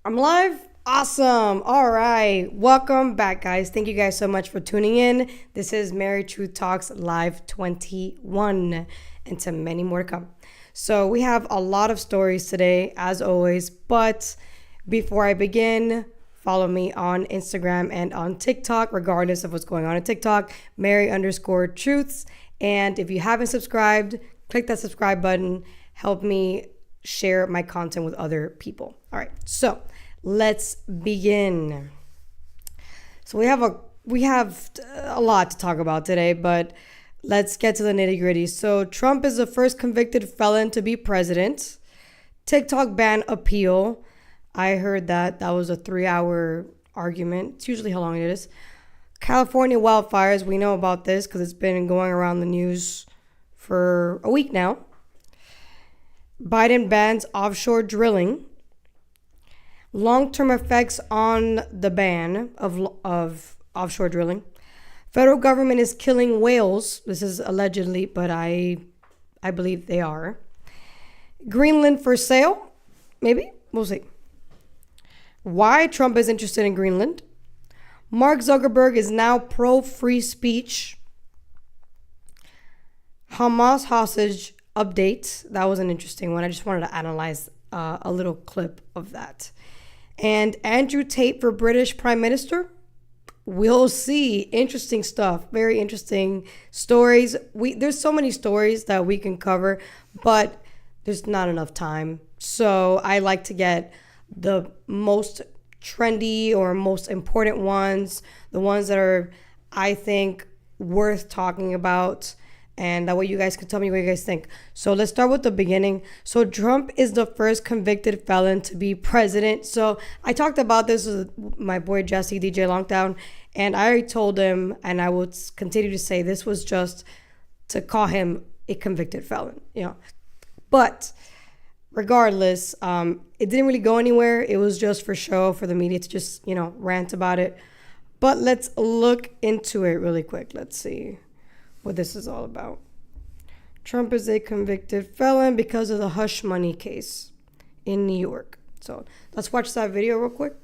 I'm live. Awesome. All right. Welcome back, guys. Thank you guys so much for tuning in. This is Mary Truth Talks Live 21, and to many more to come. So, we have a lot of stories today, as always. But before I begin, follow me on Instagram and on TikTok, regardless of what's going on TikTok, Mary_Truths. And if you haven't subscribed, click that subscribe button. Help me share my content with other people. All right. So, let's begin. So we have a lot to talk about today, but let's get to the nitty-gritty. So Trump is the first convicted felon to be president. TikTok ban appeal. I heard that was a 3-hour argument. It's usually how long it is. California wildfires. We know about this because it's been going around the news for a week now. Biden bans offshore drilling. Long-term effects on the ban of offshore drilling. Federal government is killing whales. This is allegedly, but I believe they are. Greenland for sale? Maybe? We'll see. Why Trump is interested in Greenland. Mark Zuckerberg is now pro-free speech. Hamas hostage update. That was an interesting one. I just wanted to analyze a little clip of that. And Andrew Tate for British Prime Minister. We'll see. Interesting stuff. Very interesting stories. There's so many stories that we can cover, but there's not enough time. So I like to get the most trendy or most important ones, the ones that are, I think, worth talking about. And that way you guys can tell me what you guys think. So let's start with the beginning. So Trump is the first convicted felon to be president. So I talked about this with my boy Jesse, DJ Longdown, and I already told him, and I would continue to say, this was just to call him a convicted felon, But regardless, it didn't really go anywhere. It was just for show, for the media to just, rant about it. But let's look into it really quick. Let's see what this is all about. Trump is a convicted felon because of the hush money case in New York. So let's watch that video real quick.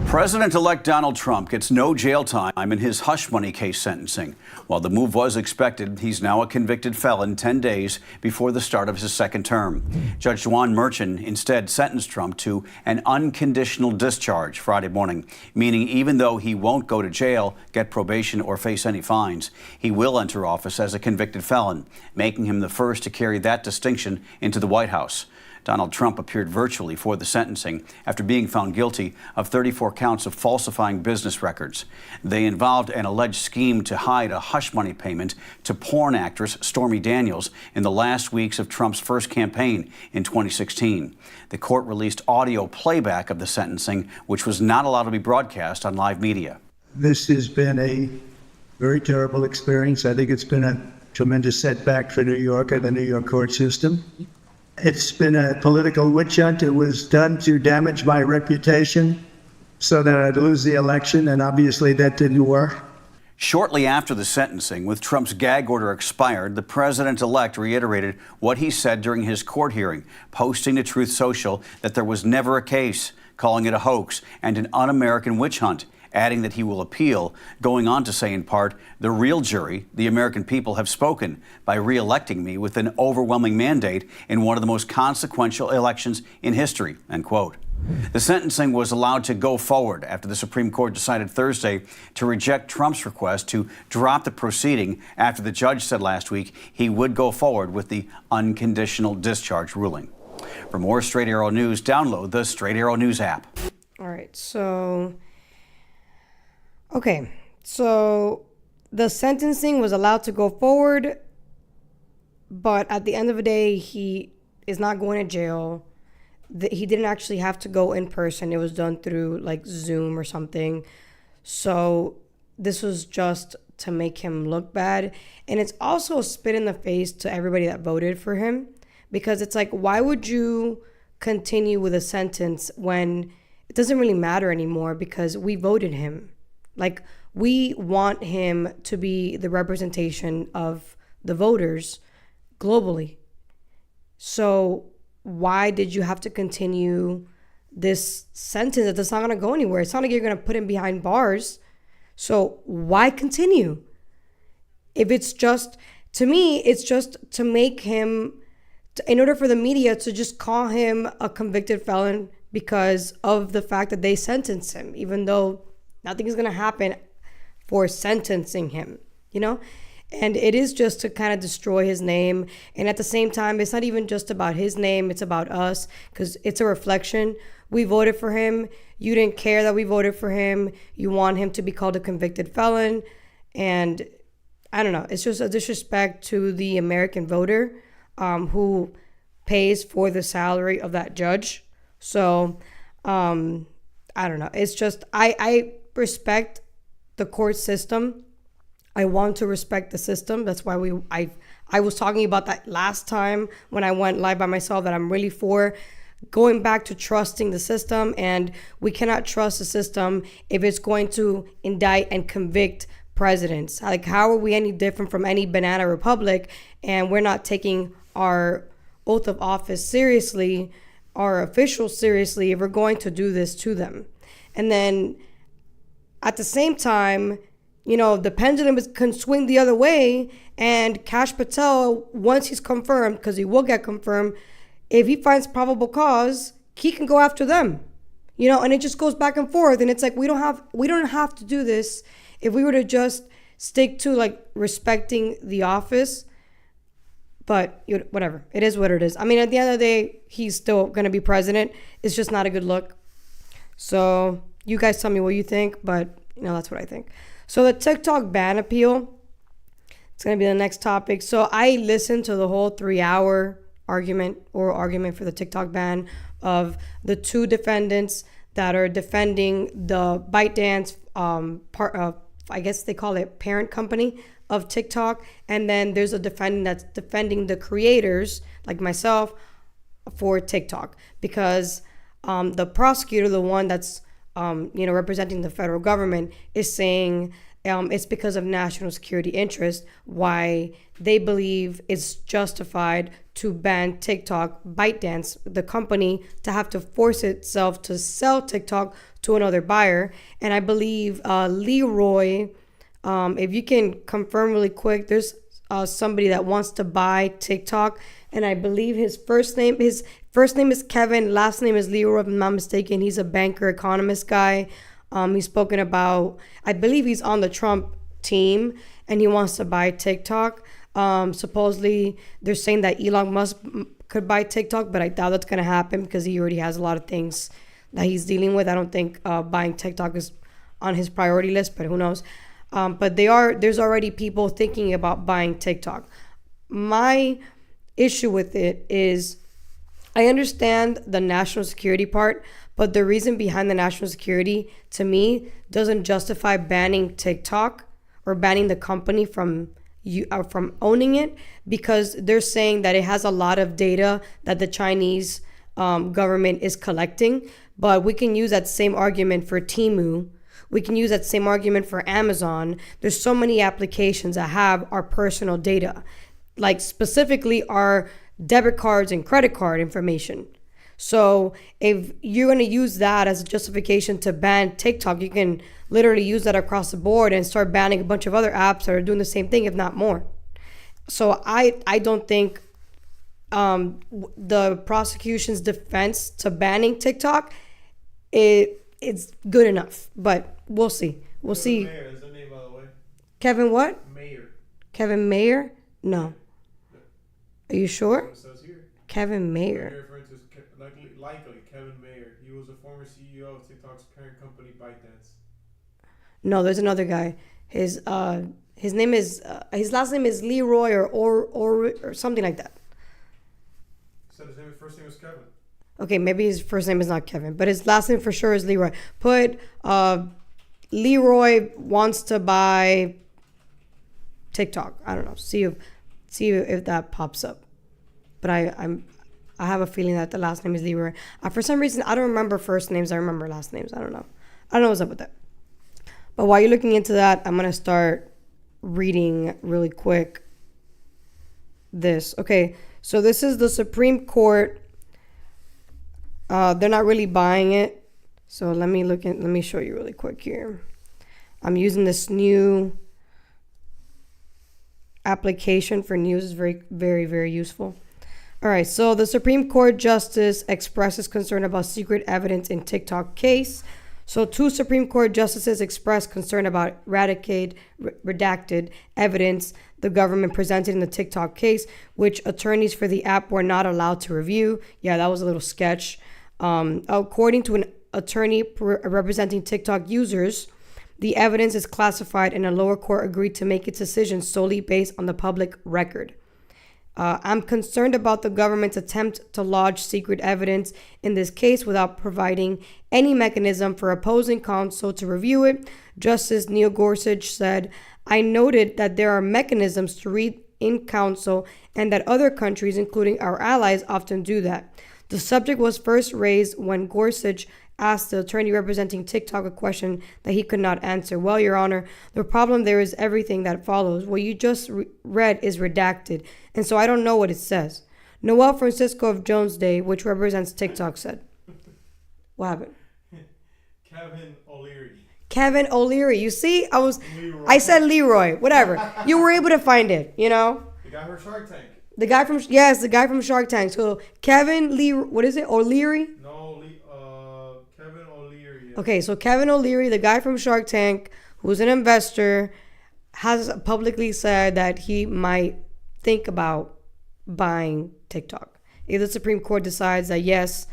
President-elect Donald Trump gets no jail time in his hush money case sentencing. While the move was expected, he's now a convicted felon 10 days before the start of his second term. Judge Juan Merchan instead sentenced Trump to an unconditional discharge Friday morning, meaning even though he won't go to jail, get probation, or face any fines, he will enter office as a convicted felon, making him the first to carry that distinction into the White House. Donald Trump appeared virtually for the sentencing after being found guilty of 34 counts of falsifying business records. They involved an alleged scheme to hide a hush money payment to porn actress Stormy Daniels in the last weeks of Trump's first campaign in 2016. The court released audio playback of the sentencing, which was not allowed to be broadcast on live media. This has been a very terrible experience. I think it's been a tremendous setback for New York and the New York court system. It's been a political witch hunt. It was done to damage my reputation so that I'd lose the election, and obviously that didn't work. Shortly after the sentencing, with Trump's gag order expired, the president-elect reiterated what he said during his court hearing, posting to Truth Social that there was never a case, calling it a hoax and an un-American witch hunt, adding that he will appeal, going on to say in part, the real jury, the American people, have spoken by re-electing me with an overwhelming mandate in one of the most consequential elections in history, end quote. The sentencing was allowed to go forward after the Supreme Court decided Thursday to reject Trump's request to drop the proceeding after the judge said last week he would go forward with the unconditional discharge ruling. For more Straight Arrow News, download the Straight Arrow News app. All right, so the sentencing was allowed to go forward, but at the end of the day, he is not going to jail. He didn't actually have to go in person. It was done through like Zoom or something. So this was just to make him look bad. And it's also a spit in the face to everybody that voted for him, because it's like, why would you continue with a sentence when it doesn't really matter anymore because we voted him? Like, we want him to be the representation of the voters globally. So why did you have to continue this sentence that's not going to go anywhere? It's not like you're going to put him behind bars. So why continue? If it's just, to me, it's just to make him, in order for the media to just call him a convicted felon because of the fact that they sentenced him, even though nothing is going to happen for sentencing him, you know? And it is just to kind of destroy his name. And at the same time, it's not even just about his name, it's about us, because it's a reflection. We voted for him. You didn't care that we voted for him. You want him to be called a convicted felon. And I don't know, it's just a disrespect to the American voter who pays for the salary of that judge. So I don't know. It's just, I respect the court system. I want to respect the system. That's why I was talking about that last time when I went live by myself, that I'm really for going back to trusting the system. And we cannot trust the system if it's going to indict and convict presidents. Like, how are we any different from any banana republic? And we're not taking our oath of office seriously, our officials seriously, if we're going to do this to them. And then at the same time, you know, the pendulum can swing the other way, and Kash Patel, once he's confirmed, because he will get confirmed, if he finds probable cause, he can go after them, you know, and it just goes back and forth. And it's like, we don't have to do this. If we were to just stick to like respecting the office, but whatever, it is what it is. I mean, at the end of the day, he's still going to be president. It's just not a good look. So you guys tell me what you think, but you know, that's what I think. So the TikTok ban appeal, it's going to be the next topic. So I listened to the whole 3-hour oral argument for the TikTok ban of the two defendants that are defending the ByteDance part of, I guess they call it parent company of TikTok. And then there's a defendant that's defending the creators, like myself, for TikTok. Because the prosecutor, the one that's representing the federal government, is saying it's because of national security interest why they believe it's justified to ban TikTok, ByteDance, the company, to have to force itself to sell TikTok to another buyer. And I believe Leroy, if you can confirm really quick, there's somebody that wants to buy TikTok, and I believe his first name is Kevin, last name is Leroy, if I'm not mistaken. He's a banker, economist guy. He's spoken about, I believe he's on the Trump team, and he wants to buy TikTok. Supposedly, they're saying that Elon Musk could buy TikTok, but I doubt that's going to happen because he already has a lot of things that he's dealing with. I don't think buying TikTok is on his priority list, but who knows? But there's already people thinking about buying TikTok. My issue with it is, I understand the national security part, but the reason behind the national security, to me, doesn't justify banning TikTok or banning the company from owning it, because they're saying that it has a lot of data that the Chinese government is collecting. But we can use that same argument for Temu. We can use that same argument for Amazon. There's so many applications that have our personal data, like specifically our debit cards and credit card information. So if you're going to use that as a justification to ban TikTok, you can literally use that across the board and start banning a bunch of other apps that are doing the same thing, if not more. So I don't think the prosecution's defense to banning TikTok, it's good enough, but we'll see. We'll see. Mayer is the name, by the way. Kevin what? Mayer. Kevin Mayer? No. Are you sure? It says here. Kevin Mayer. You're referring to likely Kevin Mayer. He was a former CEO of TikTok's parent company, ByteDance. No, there's another guy. His name is his last name is Leroy or something like that. Said his first name was Kevin. Okay, maybe his first name is not Kevin, but his last name for sure is Leroy. Put Leroy wants to buy TikTok. I don't know. See if that pops up. But I have a feeling that the last name is Leroy. For some reason, I don't remember first names. I remember last names. I don't know what's up with that. But while you're looking into that, I'm going to start reading really quick this. Okay, So this is the Supreme Court. They're not really buying it. So let me show you really quick here. I'm using this new application for news. It's very, very, very useful. All right, so the Supreme Court justice expresses concern about secret evidence in TikTok case. So 2 Supreme Court justices expressed concern about redacted evidence the government presented in the TikTok case, which attorneys for the app were not allowed to review. Yeah, that was a little sketch. According to an attorney representing TikTok users, the evidence is classified and a lower court agreed to make its decision solely based on the public record. I'm concerned about the government's attempt to lodge secret evidence in this case without providing any mechanism for opposing counsel to review it. Justice Neil Gorsuch said, I noted that there are mechanisms to read in counsel and that other countries, including our allies, often do that. The subject was first raised when Gorsuch asked the attorney representing TikTok a question that he could not answer. Well, Your Honor, the problem there is everything that follows. What you just read is redacted, and so I don't know what it says. Noel Francisco of Jones Day, which represents TikTok, said. What happened? Kevin O'Leary. Kevin O'Leary. You see, I said Leroy, whatever. You were able to find it, you know? The guy from Shark Tank. The guy from Shark Tank. So Kevin Lee, what is it? O'Leary? No, Kevin O'Leary. Yeah. Okay, so Kevin O'Leary, the guy from Shark Tank, who's an investor, has publicly said that he might think about buying TikTok. If the Supreme Court decides that yes,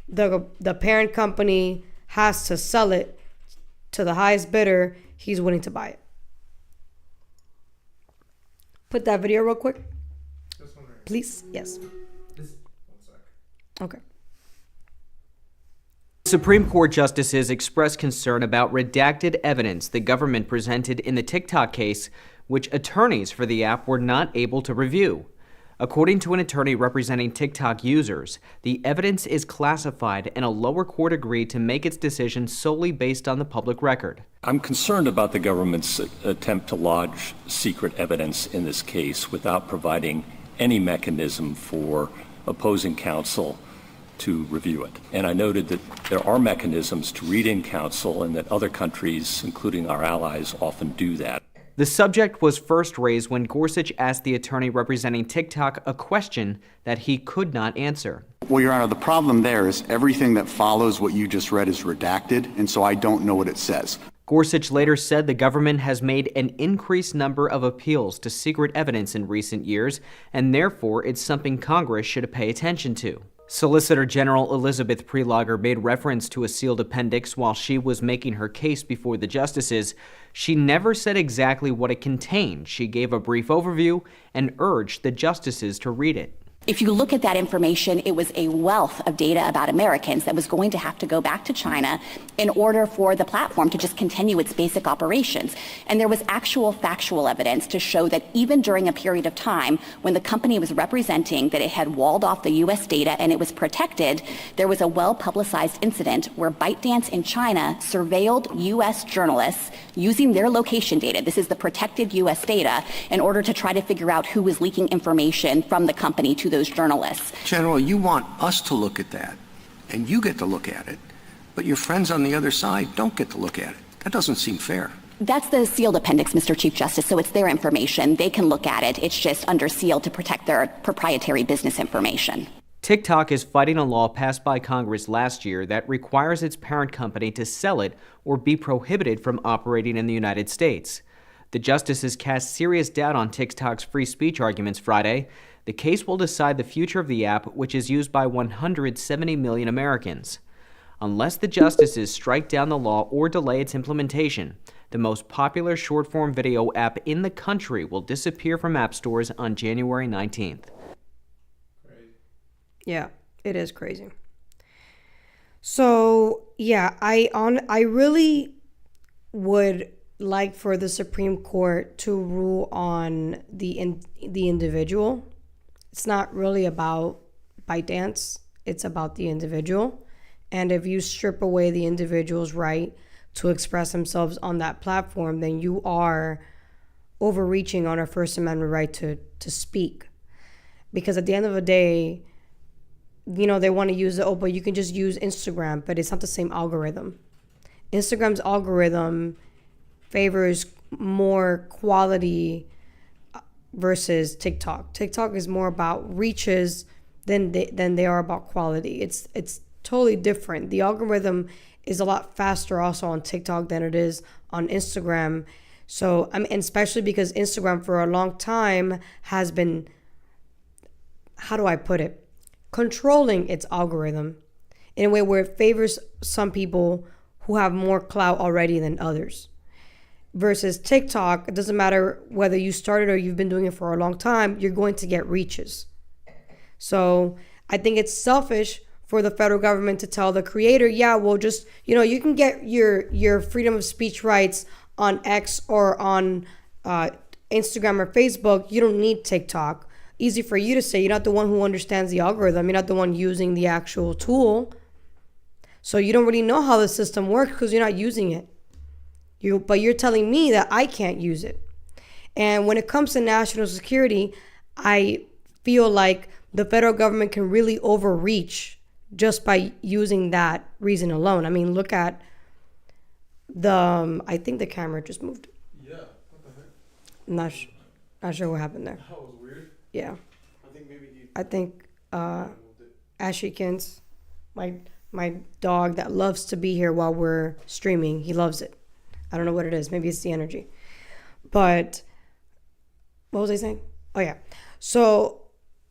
the parent company has to sell it to the highest bidder, he's willing to buy it. Put that video real quick. This one right. Please? Yes. 1 sec. Okay. Supreme Court justices expressed concern about redacted evidence the government presented in the TikTok case, which attorneys for the app were not able to review. According to an attorney representing TikTok users, the evidence is classified and a lower court agreed to make its decision solely based on the public record. I'm concerned about the government's attempt to lodge secret evidence in this case without providing any mechanism for opposing counsel to review it. And I noted that there are mechanisms to read in counsel and that other countries, including our allies, often do that. The subject was first raised when Gorsuch asked the attorney representing TikTok a question that he could not answer. Well, Your Honor, the problem there is everything that follows what you just read is redacted, and so I don't know what it says. Gorsuch later said the government has made an increased number of appeals to secret evidence in recent years, and therefore it's something Congress should pay attention to. Solicitor General Elizabeth Prelogar made reference to a sealed appendix while she was making her case before the justices. She never said exactly what it contained. She gave a brief overview and urged the justices to read it. If you look at that information, it was a wealth of data about Americans that was going to have to go back to China in order for the platform to just continue its basic operations. And there was actual factual evidence to show that even during a period of time when the company was representing that it had walled off the U.S. data and it was protected, there was a well-publicized incident where ByteDance in China surveilled U.S. journalists using their location data. This is the protected U.S. data in order to try to figure out who was leaking information from the company to those journalists. General, you want us to look at that, and you get to look at it, but your friends on the other side don't get to look at it. That doesn't seem fair. That's the sealed appendix, Mr. Chief Justice, so it's their information. They can look at it. It's just under seal to protect their proprietary business information. TikTok is fighting a law passed by Congress last year that requires its parent company to sell it or be prohibited from operating in the United States. The justices cast serious doubt on TikTok's free speech arguments Friday. The case will decide the future of the app, which is used by 170 million Americans. Unless the justices strike down the law or delay its implementation, the most popular short-form video app in the country will disappear from app stores on January 19th. Yeah, it is crazy. So, yeah, I really would like for the Supreme Court to rule on the individual. It's not really about ByteDance. It's about the individual. And if you strip away the individual's right to express themselves on that platform, then you are overreaching on our First Amendment right to speak. because at the end of the day, you know, they want to use but you can just use Instagram, but it's not the same algorithm. Instagram's algorithm favors more quality versus TikTok. TikTok is more about reaches than they are about quality. It's totally different. The algorithm is a lot faster also on TikTok than it is on Instagram. So I mean, especially because Instagram for a long time has been, how do I put it, controlling its algorithm in a way where it favors some people who have more clout already than others. Versus TikTok, it doesn't matter whether you started or you've been doing it for a long time, you're going to get reaches. So I think it's selfish for the federal government to tell the creator, yeah, well, just, you know, you can get your freedom of speech rights on X or on Instagram or Facebook. You don't need TikTok. Easy for you to say. You're not the one who understands the algorithm. You're not the one using the actual tool. So you don't really know how the system works because you're not using it. But you're telling me that I can't use it. And when it comes to national security, I feel like the federal government can really overreach just by using that reason alone. I mean, look at I think the camera just moved. Yeah, what the heck? Not sure what happened there. That was weird. Yeah. I think Ashikins, my dog that loves to be here while we're streaming, he loves it. I don't know what it is. Maybe it's the energy. But what was I saying? Oh, yeah. So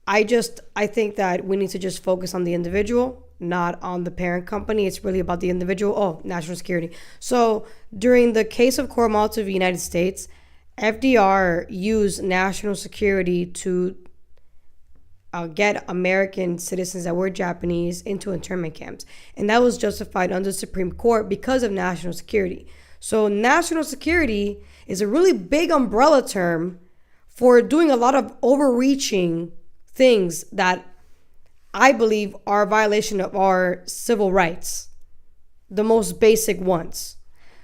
I think that we need to just focus on the individual, not on the parent company. It's really about the individual. Oh, national security. So during the case of Cory Booker of the United States, FDR used national security to get American citizens that were Japanese into internment camps. And that was justified under the Supreme Court because of national security. So national security is a really big umbrella term for doing a lot of overreaching things that I believe are a violation of our civil rights, the most basic ones.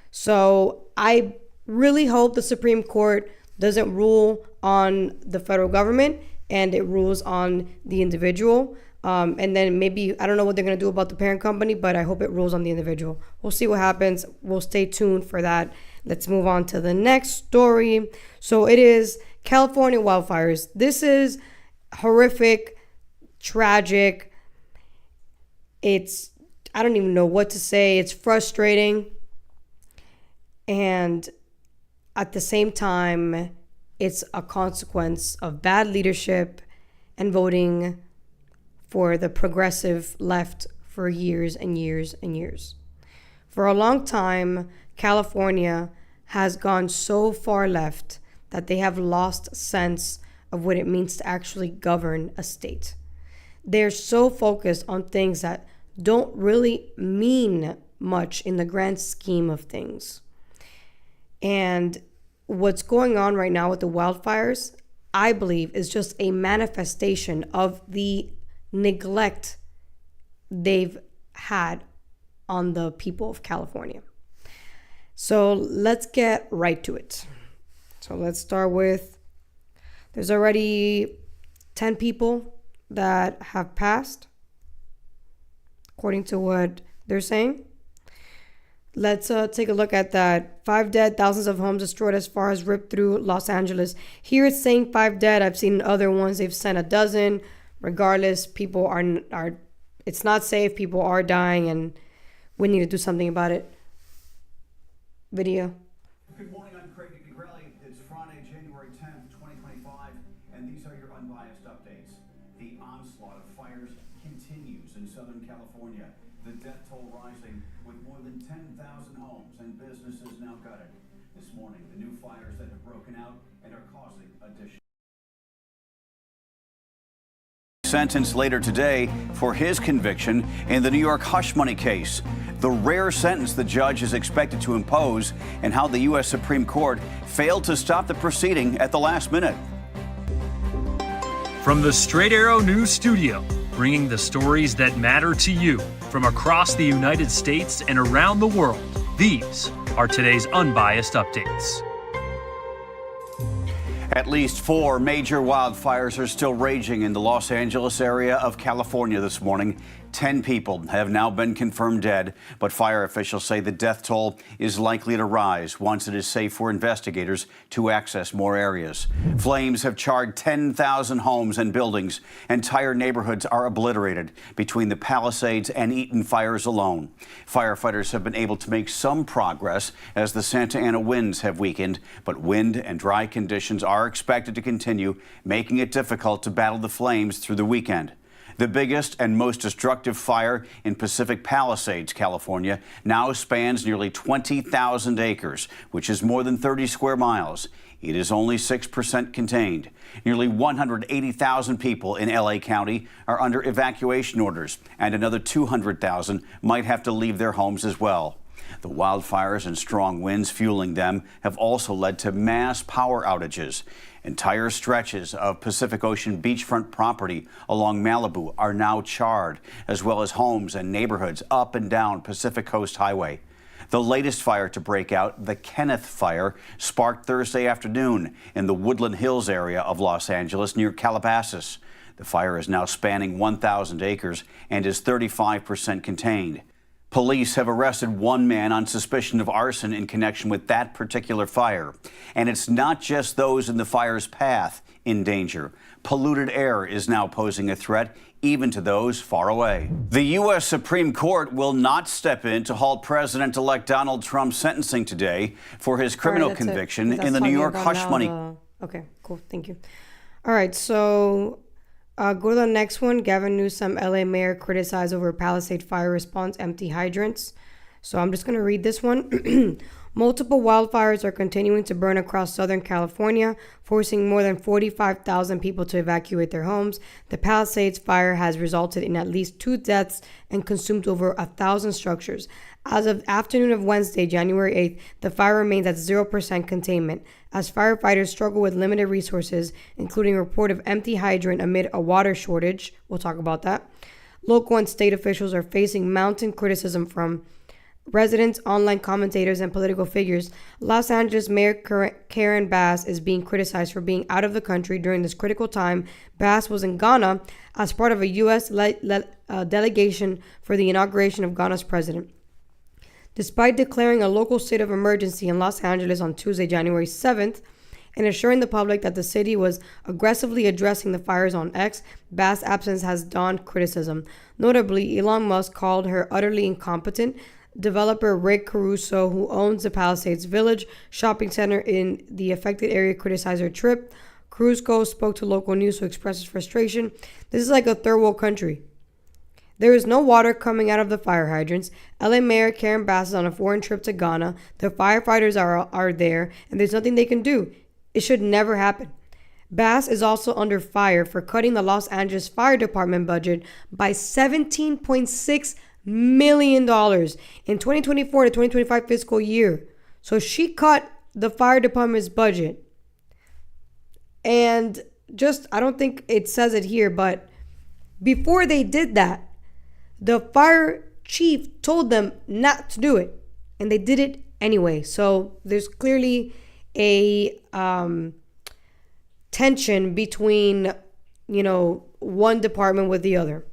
So I really hope the Supreme Court doesn't rule on the federal government and it rules on the individual. And then maybe, I don't know what they're going to do about the parent company, but I hope it rules on the individual. We'll see what happens. We'll stay tuned for that. Let's move on to the next story. So it is California wildfires. This is horrific, tragic. I don't even know what to say. It's frustrating. And at the same time, it's a consequence of bad leadership and voting for the progressive left for years and years and years. For a long time, California has gone so far left that they have lost sense of what it means to actually govern a state. They're so focused on things that don't really mean much in the grand scheme of things. And what's going on right now with the wildfires, I believe, is just a manifestation of the neglect they've had on the people of California. So let's get right to it. So let's start with, there's already 10 people that have passed, according to what they're saying. Let's take a look at that. 5 dead, thousands of homes destroyed as far as ripped through Los Angeles. Here it's saying 5 dead. I've seen other ones. They've sent a dozen. Regardless, people are it's not safe. People are dying, and we need to do something about it. Video. Good morning, I'm Craig Negrelli. It's Friday, January 10th, 2025, and these are your unbiased updates. The onslaught of fires continues in Southern California. The death toll rising, with more than 10,000 homes and businesses now gutted. This morning, the new fires that have broken out and are causing additional. Sentenced later today for his conviction in the New York hush money case. The rare sentence the judge is expected to impose, and how the U.S. Supreme Court failed to stop the proceeding at the last minute. From the Straight Arrow News Studio, bringing the stories that matter to you from across the United States and around the world, these are today's unbiased updates. At least 4 major wildfires are still raging in the Los Angeles area of California this morning. 10 people have now been confirmed dead, but fire officials say the death toll is likely to rise once it is safe for investigators to access more areas. Flames have charred 10,000 homes and buildings. Entire neighborhoods are obliterated between the Palisades and Eaton fires alone. Firefighters have been able to make some progress as the Santa Ana winds have weakened, but wind and dry conditions are expected to continue, making it difficult to battle the flames through the weekend. The biggest and most destructive fire in Pacific Palisades, California, now spans nearly 20,000 acres, which is more than 30 square miles. It is only 6% contained. Nearly 180,000 people in LA County are under evacuation orders, and another 200,000 might have to leave their homes as well. The wildfires and strong winds fueling them have also led to mass power outages. Entire stretches of Pacific Ocean beachfront property along Malibu are now charred, as well as homes and neighborhoods up and down Pacific Coast Highway. The latest fire to break out, the Kenneth Fire, sparked Thursday afternoon in the Woodland Hills area of Los Angeles near Calabasas. The fire is now spanning 1,000 acres and is 35% contained. Police have arrested one man on suspicion of arson in connection with that particular fire. And it's not just those in the fire's path in danger. Polluted air is now posing a threat even to those far away. The U.S. Supreme Court will not step in to halt President-elect Donald Trump's sentencing today for his criminal conviction in the New York hush money. Okay, cool. Thank you. All right, so go to the next one. Gavin Newsom, LA mayor, criticized over Palisade fire response, empty hydrants. So I'm just going to read this one. Multiple wildfires are continuing to burn across Southern California, forcing more than 45,000 people to evacuate their homes. The Palisades fire has resulted in at least 2 deaths and consumed over 1,000 structures. As of afternoon of Wednesday, January 8th, the fire remains at 0% containment, as firefighters struggle with limited resources, including a report of empty hydrant amid a water shortage. We'll talk about that. Local and state officials are facing mounting criticism from residents, online commentators, and political figures. Los Angeles Mayor Karen Bass is being criticized for being out of the country during this critical time. Bass was in Ghana as part of a U.S. delegation for the inauguration of Ghana's president. Despite declaring a local state of emergency in Los Angeles on Tuesday, January 7th, and assuring the public that the city was aggressively addressing the fires on X, Bass' absence has dawned criticism. Notably, Elon Musk called her utterly incompetent. Developer Rick Caruso, who owns the Palisades Village shopping center in the affected area, criticized her trip. Caruso spoke to local news to express his frustration. This is like a third world country. There is no water coming out of the fire hydrants. LA Mayor Karen Bass is on a foreign trip to Ghana. The firefighters are there, and there's nothing they can do. It should never happen. Bass is also under fire for cutting the Los Angeles Fire Department budget by $17.6 million in 2024 to 2025 fiscal year. So she cut the fire department's budget. And just, I don't think it says it here, but before they did that, the fire chief told them not to do it, and they did it anyway. So there's clearly a tension between, one department with the other.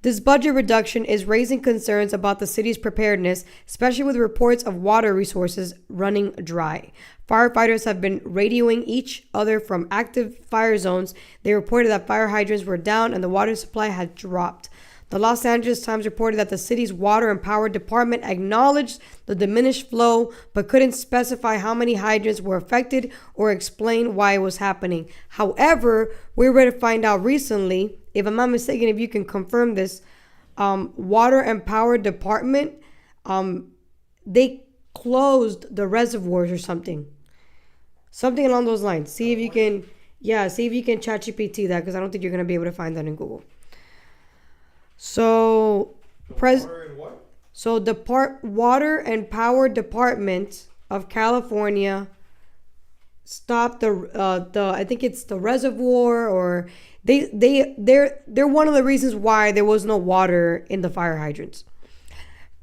This budget reduction is raising concerns about the city's preparedness, especially with reports of water resources running dry. Firefighters have been radioing each other from active fire zones. They reported that fire hydrants were down and the water supply had dropped. The Los Angeles Times reported that the city's water and power department acknowledged the diminished flow, but couldn't specify how many hydrants were affected or explain why it was happening. However, we were to find out recently, if I'm not mistaken, if you can confirm this, water and power department, they closed the reservoirs or something along those lines. See if you can ChatGPT that, because I don't think you're going to be able to find that in Google. So, Water and Power Department of California stopped the I think it's the reservoir, or they're one of the reasons why there was no water in the fire hydrants.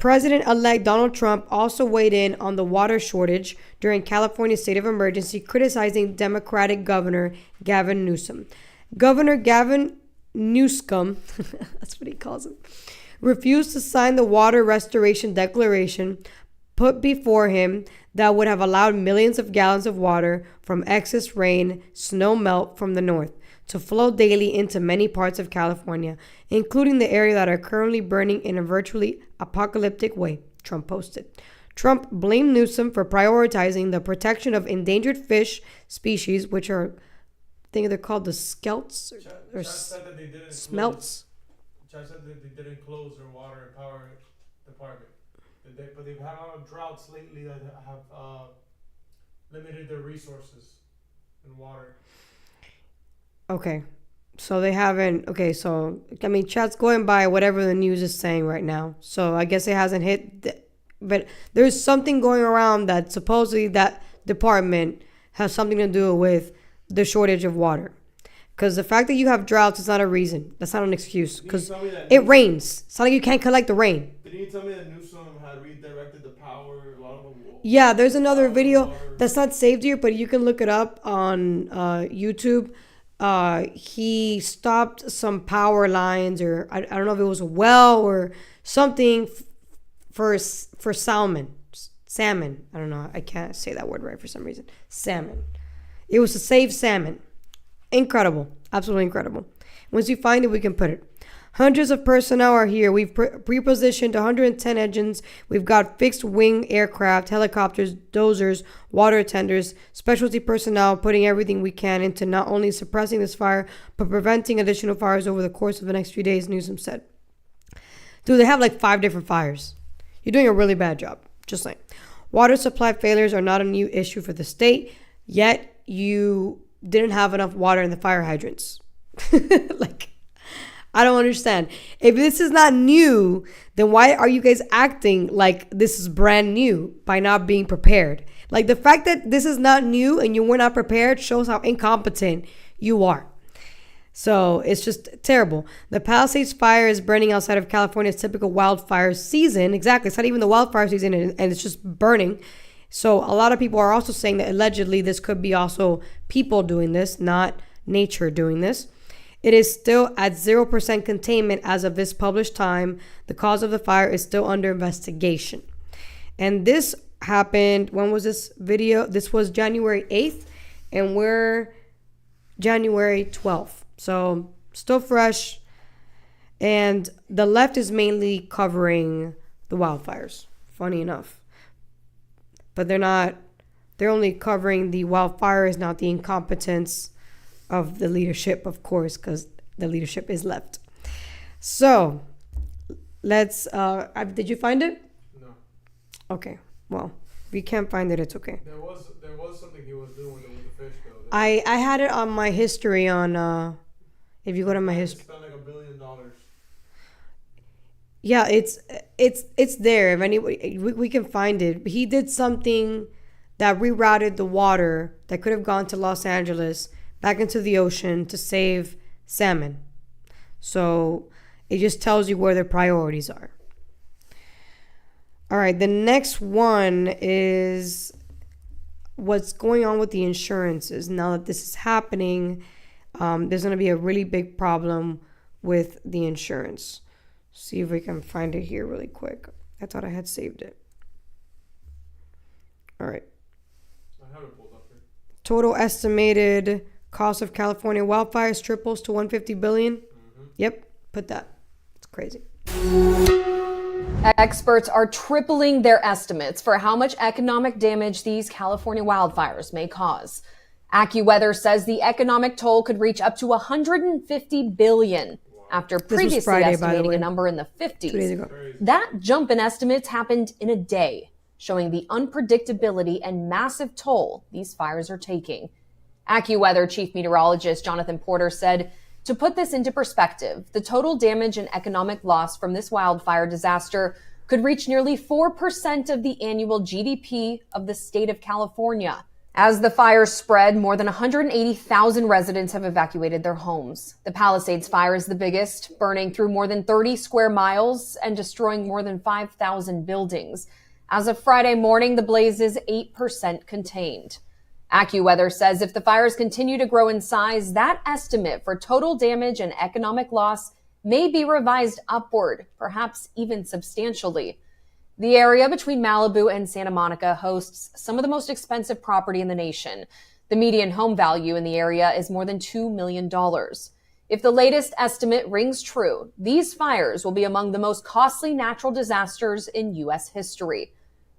President-elect Donald Trump also weighed in on the water shortage during California's state of emergency, criticizing Democratic Governor Gavin Newsom. Governor Gavin Newsom, that's what he calls him, refused to sign the water restoration declaration put before him that would have allowed millions of gallons of water from excess rain, snow melt from the north to flow daily into many parts of California, including the area that are currently burning in a virtually apocalyptic way, Trump posted. Trump blamed Newsom for prioritizing the protection of endangered fish species, which are, I think they're called the skelts or smelts. Chad said that they didn't close their water and power department. But they've had a lot of droughts lately that have limited their resources in water. Okay. So they haven't. Okay. So, I mean, Chad's going by whatever the news is saying right now. So I guess it hasn't hit. But there's something going around that supposedly that department has something to do with the shortage of water. Because the fact that you have droughts is not a reason. That's not an excuse. Because it rains. It's not like you can't collect the rain. Didn't you tell me that Newsom had redirected the power? A lot of them. Yeah, there's another video that's not saved here, but you can look it up on YouTube. He stopped some power lines, or I don't know if it was a well or something for salmon. I don't know. I can't say that word right for some reason. Salmon. It was to save salmon. Incredible. Absolutely incredible. Once you find it, we can put it. Hundreds of personnel are here. We've pre-positioned 110 engines. We've got fixed wing aircraft, helicopters, dozers, water tenders, specialty personnel, putting everything we can into not only suppressing this fire, but preventing additional fires over the course of the next few days, Newsom said. Dude, they have like 5 different fires. You're doing a really bad job. Just saying. Water supply failures are not a new issue for the state, yet you didn't have enough water in the fire hydrants. Like, I don't understand. If this is not new, then why are you guys acting like this is brand new by not being prepared? Like, the fact that this is not new and you were not prepared shows how incompetent you are. So it's just terrible. The Palisades fire is burning outside of California's typical wildfire season. Exactly. It's not even the wildfire season, and it's just burning. So a lot of people are also saying that allegedly this could be also people doing this, not nature doing this. It is still at 0% containment as of this published time. The cause of the fire is still under investigation. And this happened, when was this video? This was January 8th, and we're January 12th. So still fresh. And the left is mainly covering the wildfires, funny enough. But they're only covering the wildfires, not the incompetence of the leadership, of course, because the leadership is left. So let's, did you find it? No. Okay, well, if you can't find it, it's okay. There was something he was doing with the fish, though. I had it on my history on, if you go to my history. Spent like $1 billion. Yeah, it's there. If anybody, we can find it. He did something that rerouted the water that could have gone to Los Angeles back into the ocean to save salmon. So it just tells you where their priorities are. All right, the next one is what's going on with the insurances. Now that this is happening, there's going to be a really big problem with the insurance. See if we can find it here really quick. I thought I had saved it. All right. I have it pulled up here. Total estimated cost of California wildfires triples to $150 billion. Mm-hmm. Yep, put that. It's crazy. Experts are tripling their estimates for how much economic damage these California wildfires may cause. AccuWeather says the economic toll could reach up to $150 billion after previously Friday, estimating a number in the 50s. 2 days ago. That jump in estimates happened in a day, showing the unpredictability and massive toll these fires are taking. AccuWeather chief meteorologist Jonathan Porter said, to put this into perspective, the total damage and economic loss from this wildfire disaster could reach nearly 4% of the annual GDP of the state of California. As the fires spread, more than 180,000 residents have evacuated their homes. The Palisades fire is the biggest, burning through more than 30 square miles and destroying more than 5,000 buildings. As of Friday morning, the blaze is 8% contained. AccuWeather says if the fires continue to grow in size, that estimate for total damage and economic loss may be revised upward, perhaps even substantially. The area between Malibu and Santa Monica hosts some of the most expensive property in the nation. The median home value in the area is more than $2 million. If the latest estimate rings true, these fires will be among the most costly natural disasters in U.S. history.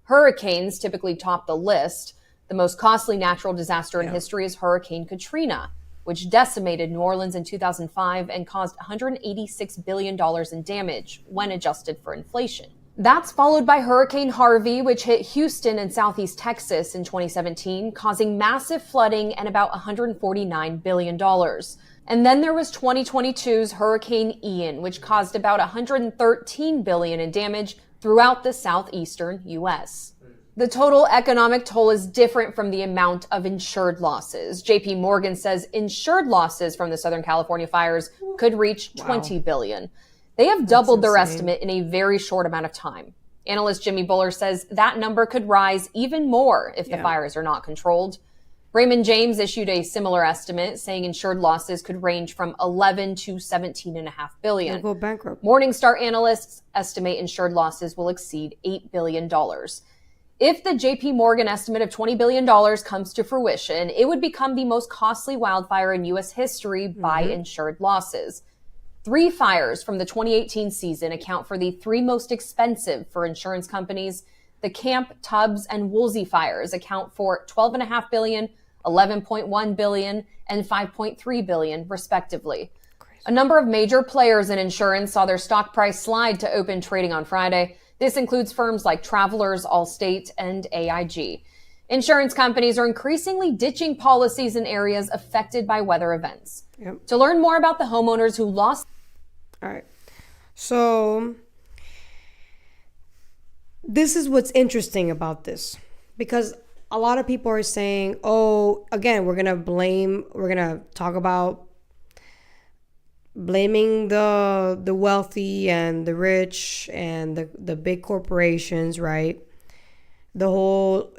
Hurricanes typically top the list. The most costly natural disaster in history is Hurricane Katrina, which decimated New Orleans in 2005 and caused $186 billion in damage when adjusted for inflation. That's followed by Hurricane Harvey, which hit Houston and southeast Texas in 2017, causing massive flooding and about $149 billion. And then there was 2022's Hurricane Ian, which caused about $113 billion in damage throughout the southeastern U.S. The total economic toll is different from the amount of insured losses. JP Morgan says insured losses from the Southern California fires could reach $20 billion. They have doubled their estimate in a very short amount of time. Analyst Jimmy Buller says that number could rise even more if the fires are not controlled. Raymond James issued a similar estimate, saying insured losses could range from 11 to 17.5 billion. They'll go bankrupt. Morningstar analysts estimate insured losses will exceed $8 billion. If the JP Morgan estimate of $20 billion comes to fruition, it would become the most costly wildfire in U.S. history by insured losses. 3 fires from the 2018 season account for the 3 most expensive for insurance companies. The Camp, Tubbs, and Woolsey fires account for $12.5 billion, $11.1 billion, and $5.3 billion, respectively. A number of major players in insurance saw their stock price slide to open trading on Friday. This includes firms like Travelers, Allstate, and AIG. Insurance companies are increasingly ditching policies in areas affected by weather events. To learn more about the homeowners who lost... All right. So this is what's interesting about this, because a lot of people are saying, oh, again, we're going to talk about blaming the wealthy and the rich and the big corporations, right? The whole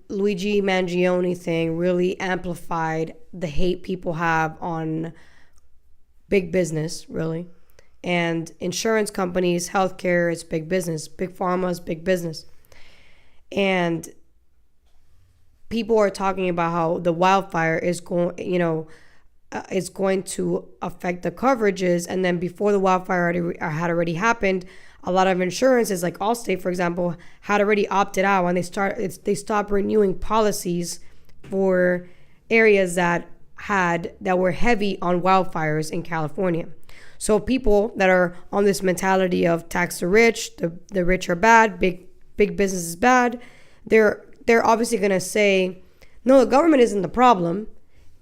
Luigi Mangione thing really amplified the hate people have on big business, really. And insurance companies, healthcare is big business. Big pharma is big business. And people are talking about how the wildfire is going to affect the coverages. And then before the wildfire had already happened, a lot of insurances, like Allstate, for example, had already opted out, and they stopped renewing policies for areas that were heavy on wildfires in California. So people that are on this mentality of tax the rich, the rich are bad, big business is bad, they're obviously going to say, no, the government isn't the problem.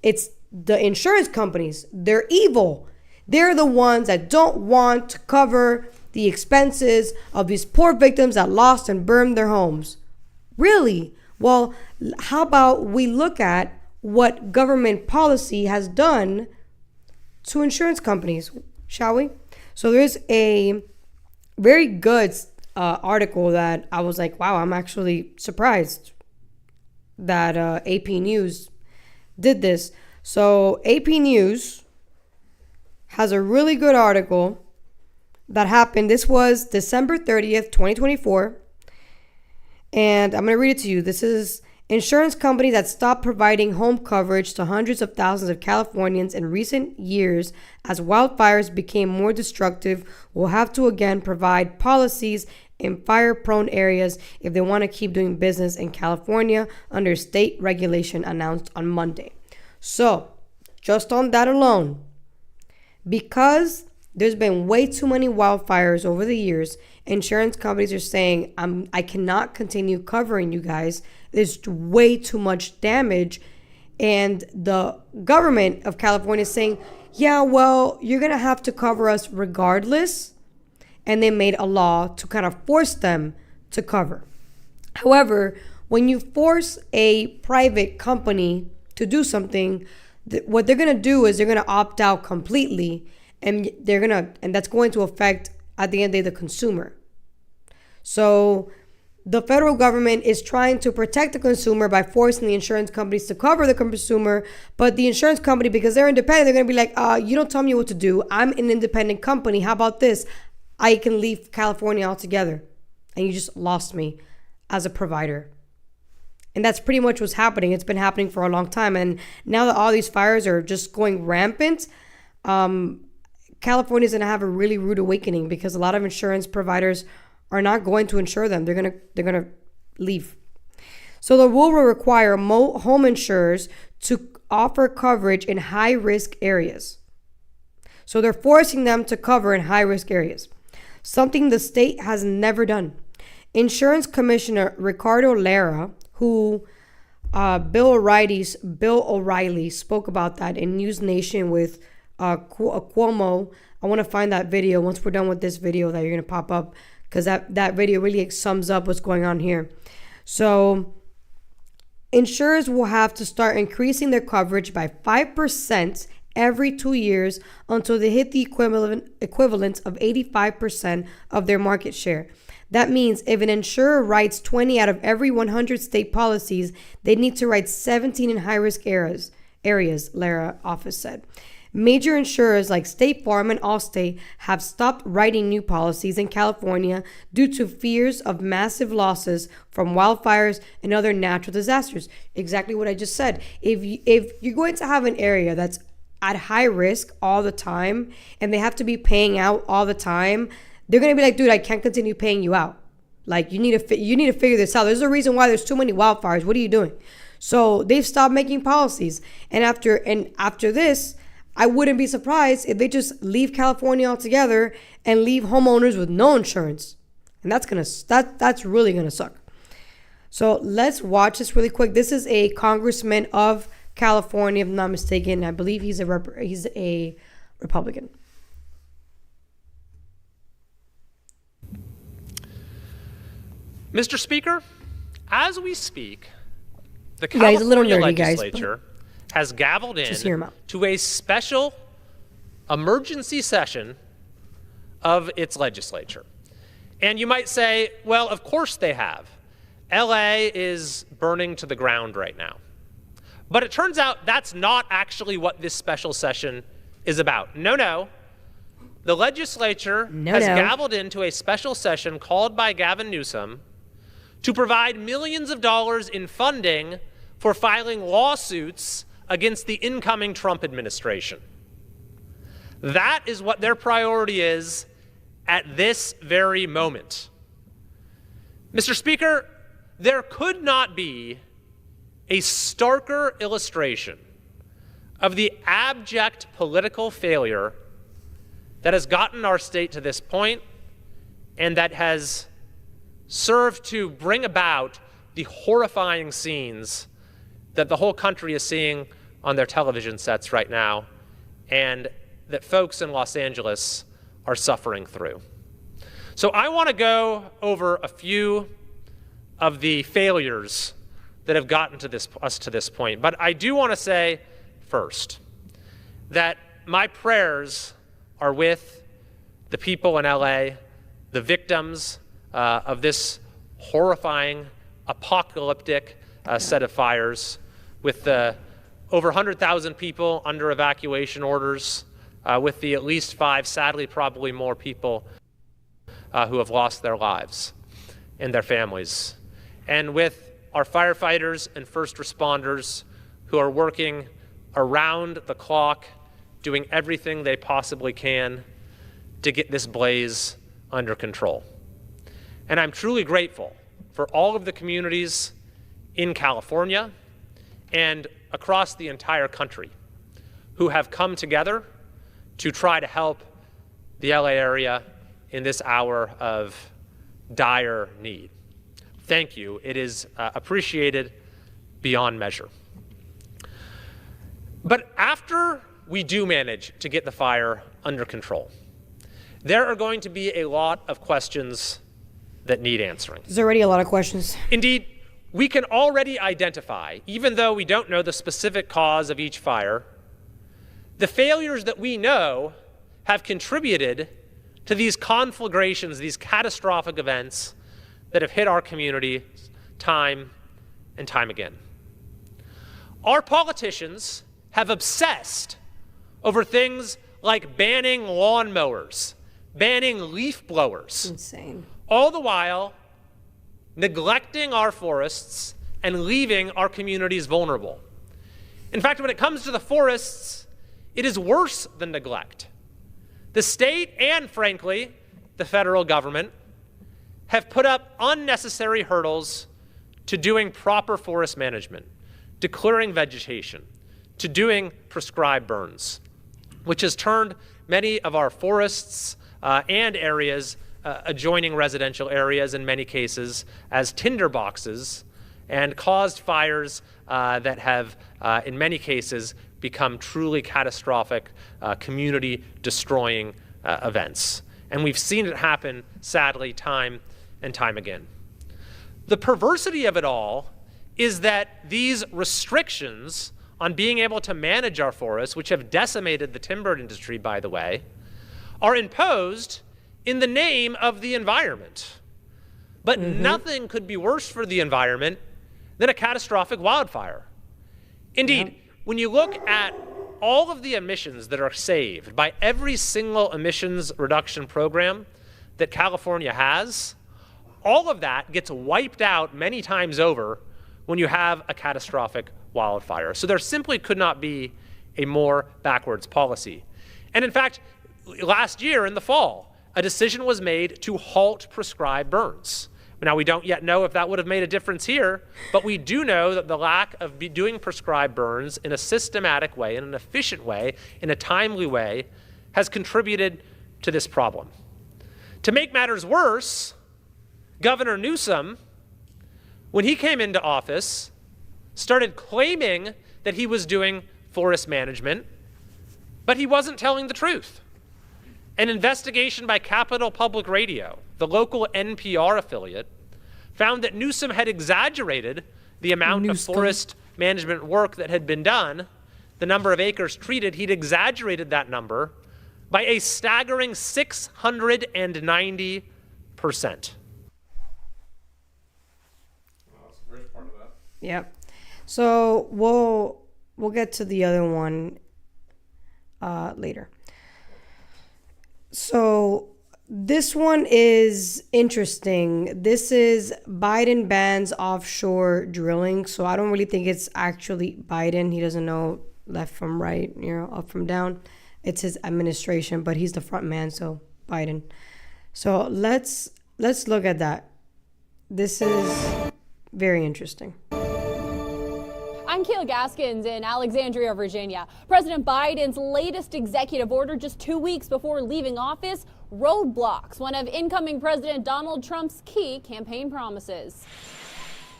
It's the insurance companies. They're evil. They're the ones that don't want to cover the expenses of these poor victims that lost and burned their homes. Really? Well, how about we look at what government policy has done to insurance companies, shall we? So there's a very good article that I was like, wow, I'm actually surprised that AP News did this. So AP News has a really good article that happened. This was December 30th, 2024. And I'm going to read it to you. This is: insurance companies that stopped providing home coverage to hundreds of thousands of Californians in recent years as wildfires became more destructive will have to again provide policies in fire-prone areas if they want to keep doing business in California under state regulation announced on Monday. So, just on that alone, because there's been way too many wildfires over the years, insurance companies are saying, I cannot continue covering you guys. There's way too much damage. And the government of California is saying, yeah, well, you're going to have to cover us regardless. And they made a law to kind of force them to cover. However, when you force a private company to do something, what they're going to do is they're going to opt out completely, and that's going to affect at the end of the day the consumer. So the federal government is trying to protect the consumer by forcing the insurance companies to cover the consumer, but the insurance company, because they're independent, they're going to be like, you don't tell me what to do. I'm an independent company. How about this? I can leave California altogether, and you just lost me as a provider. And that's pretty much what's happening. It's been happening for a long time, and now that all these fires are just going rampant, California is going to have a really rude awakening, because a lot of insurance providers are not going to insure them. They're gonna leave. So the rule will require home insurers to offer coverage in high risk areas. So they're forcing them to cover in high risk areas, something the state has never done. Insurance Commissioner Ricardo Lara, who Bill O'Reilly spoke about that in News Nation with Cuomo. I want to find that video once we're done with this video that you're gonna pop up, because that video really sums up what's going on here. So insurers will have to start increasing their coverage by 5% every 2 years until they hit the equivalent of 85% of their market share. That means if an insurer writes 20 out of every 100 state policies, they need to write 17 in high-risk areas, Lara office said. Major insurers like State Farm and Allstate have stopped writing new policies in California due to fears of massive losses from wildfires and other natural disasters. Exactly what I just said. If you're going to have an area that's at high risk all the time and they have to be paying out all the time, they're going to be like, dude, I can't continue paying you out. Like, you need to figure this out. There's a reason why there's too many wildfires. What are you doing? So they've stopped making policies. And after this, I wouldn't be surprised if they just leave California altogether and leave homeowners with no insurance. And that's really gonna suck. So let's watch this really quick. This is a congressman of California, if I'm not mistaken. I believe he's a Republican. Mr. Speaker, as we speak, the he's a little California nerdy, legislature has gavelled in to a special emergency session of its legislature. And you might say, well, of course they have. LA is burning to the ground right now. But it turns out that's not actually what this special session is about. No. The legislature has gavelled into a special session called by Gavin Newsom to provide millions of dollars in funding for filing lawsuits against the incoming Trump administration. That is what their priority is at this very moment. Mr. Speaker, there could not be a starker illustration of the abject political failure that has gotten our state to this point and that has served to bring about the horrifying scenes that the whole country is seeing on their television sets right now, and that folks in Los Angeles are suffering through. So I want to go over a few of the failures that have gotten us to this point. But I do want to say first that my prayers are with the people in LA, the victims of this horrifying, apocalyptic set of fires, with the over 100,000 people under evacuation orders, with the at least 5, sadly probably more people who have lost their lives and their families, and with our firefighters and first responders who are working around the clock, doing everything they possibly can to get this blaze under control. And I'm truly grateful for all of the communities in California and across the entire country who have come together to try to help the LA area in this hour of dire need. Thank you. It is appreciated beyond measure. But after we do manage to get the fire under control, there are going to be a lot of questions that need answering. There's already a lot of questions. Indeed, we can already identify, even though we don't know the specific cause of each fire, the failures that we know have contributed to these conflagrations, these catastrophic events that have hit our community time and time again. Our politicians have obsessed over things like banning lawnmowers, banning leaf blowers. Insane. All the while neglecting our forests and leaving our communities vulnerable. In fact, when it comes to the forests, it is worse than neglect. The state and, frankly, the federal government have put up unnecessary hurdles to doing proper forest management, to clearing vegetation, to doing prescribed burns, which has turned many of our forests and areas adjoining residential areas in many cases as tinderboxes and caused fires that have, in many cases, become truly catastrophic, community-destroying events. And we've seen it happen, sadly, time and time again. The perversity of it all is that these restrictions on being able to manage our forests, which have decimated the timber industry, by the way, are imposed in the name of the environment. But nothing could be worse for the environment than a catastrophic wildfire. Indeed, when you look at all of the emissions that are saved by every single emissions reduction program that California has, all of that gets wiped out many times over when you have a catastrophic wildfire. So there simply could not be a more backwards policy. And in fact, last year in the fall, a decision was made to halt prescribed burns. Now, we don't yet know if that would have made a difference here, but we do know that the lack of doing prescribed burns in a systematic way, in an efficient way, in a timely way, has contributed to this problem. To make matters worse, Governor Newsom, when he came into office, started claiming that he was doing forest management, but he wasn't telling the truth. An investigation by Capital Public Radio, the local NPR affiliate, found that Newsom had exaggerated the amount of forest management work that had been done, the number of acres treated. He'd exaggerated that number by a staggering 690%. Yep. So we'll get to the other one later. So this one is interesting. This is Biden bans offshore drilling. So I don't really think it's actually Biden. He doesn't know left from right, up from down. It's his administration, but he's the front man, so Biden. So let's look at that. This is very interesting. I'm Kayla Gaskins in Alexandria, Virginia. President Biden's latest executive order just 2 weeks before leaving office, roadblocks one of incoming President Donald Trump's key campaign promises.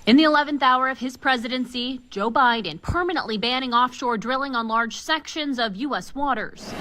In the 11th hour of his presidency, Joe Biden permanently banning offshore drilling on large sections of U.S. waters.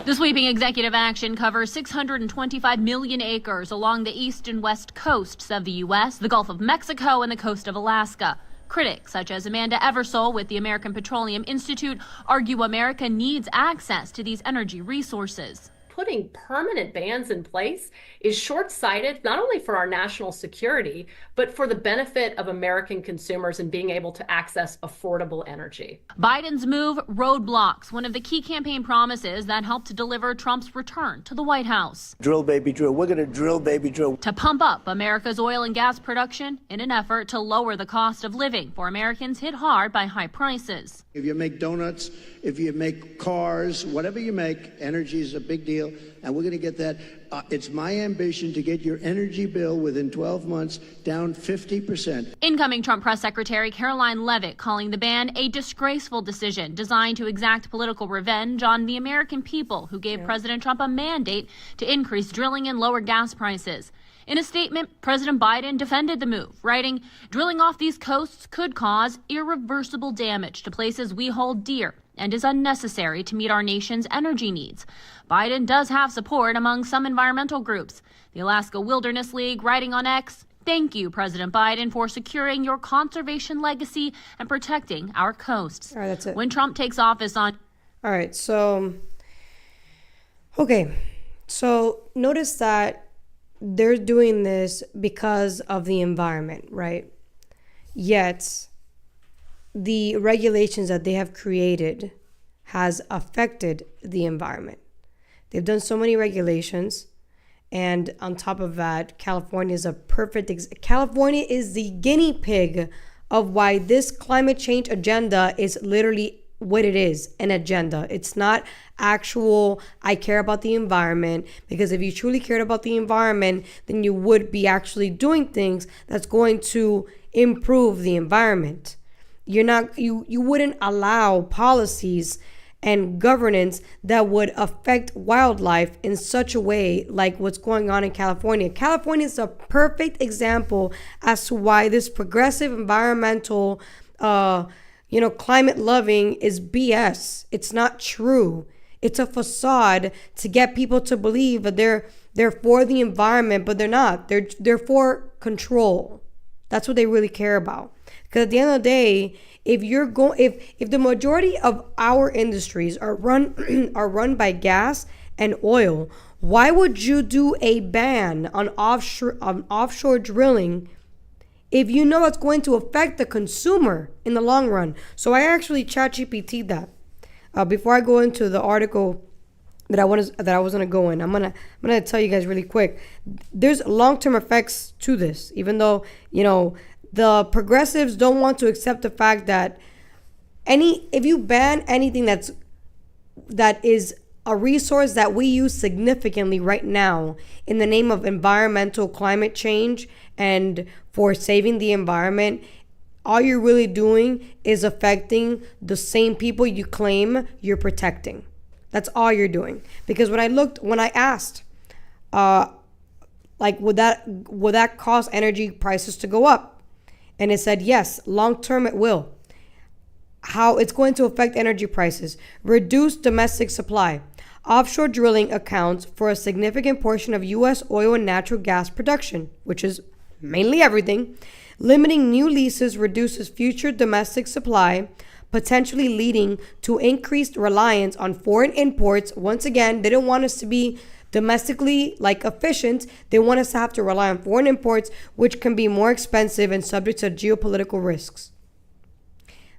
The sweeping executive action covers 625 million acres along the east and west coasts of the U.S., the Gulf of Mexico, and the coast of Alaska. Critics, such as Amanda Eversole with the American Petroleum Institute, argue America needs access to these energy resources. Putting permanent bans in place is short-sighted, not only for our national security, but for the benefit of American consumers in being able to access affordable energy. Biden's move roadblocks one of the key campaign promises that helped to deliver Trump's return to the White House. Drill, baby, drill. We're going to drill, baby, drill. To pump up America's oil and gas production in an effort to lower the cost of living for Americans hit hard by high prices. If you make donuts, if you make cars, whatever you make, energy is a big deal, and we're going to get that. It's my ambition to get your energy bill within 12 months down 50%. Incoming Trump press secretary Caroline Leavitt calling the ban a disgraceful decision designed to exact political revenge on the American people who gave President Trump a mandate to increase drilling and lower gas prices. In a statement, President Biden defended the move, writing, "Drilling off these coasts could cause irreversible damage to places we hold dear and is unnecessary to meet our nation's energy needs." Biden does have support among some environmental groups. The Alaska Wilderness League, writing on X, Thank you, President Biden, for securing your conservation legacy and protecting our coasts. All right, that's it. When Trump takes office on... All right, so, okay. So notice that they're doing this because of the environment, right? Yet the regulations that they have created has affected the environment. They've done so many regulations. And on top of that, California is California is the guinea pig of why this climate change agenda is literally what it is, an agenda. It's not actual, I care about the environment, because if you truly cared about the environment, then you would be actually doing things that's going to improve the environment. You wouldn't allow policies and governance that would affect wildlife in such a way like what's going on in California. California is a perfect example as to why this progressive environmental, climate loving is BS. It's not true. It's a facade to get people to believe that they're for the environment, but they're not. They're for control. That's what they really care about. Because at the end of the day, if the majority of our industries are run by gas and oil, why would you do a ban on offshore drilling if you know it's going to affect the consumer in the long run? So I actually ChatGPT'd that. Before I go into the article that I was gonna go in, I'm gonna tell you guys really quick. There's long-term effects to this, even though the progressives don't want to accept the fact that if you ban anything that is a resource that we use significantly right now in the name of environmental climate change and for saving the environment, all you're really doing is affecting the same people you claim you're protecting. That's all you're doing. Because when I asked, would that cause energy prices to go up? And it said, yes, long term it will. How it's going to affect energy prices. Reduce domestic supply. Offshore drilling accounts for a significant portion of U.S. oil and natural gas production, which is mainly everything. Limiting new leases reduces future domestic supply, potentially leading to increased reliance on foreign imports. Once again, they don't want us to be domestically efficient. They want us to have to rely on foreign imports, which can be more expensive and subject to geopolitical risks.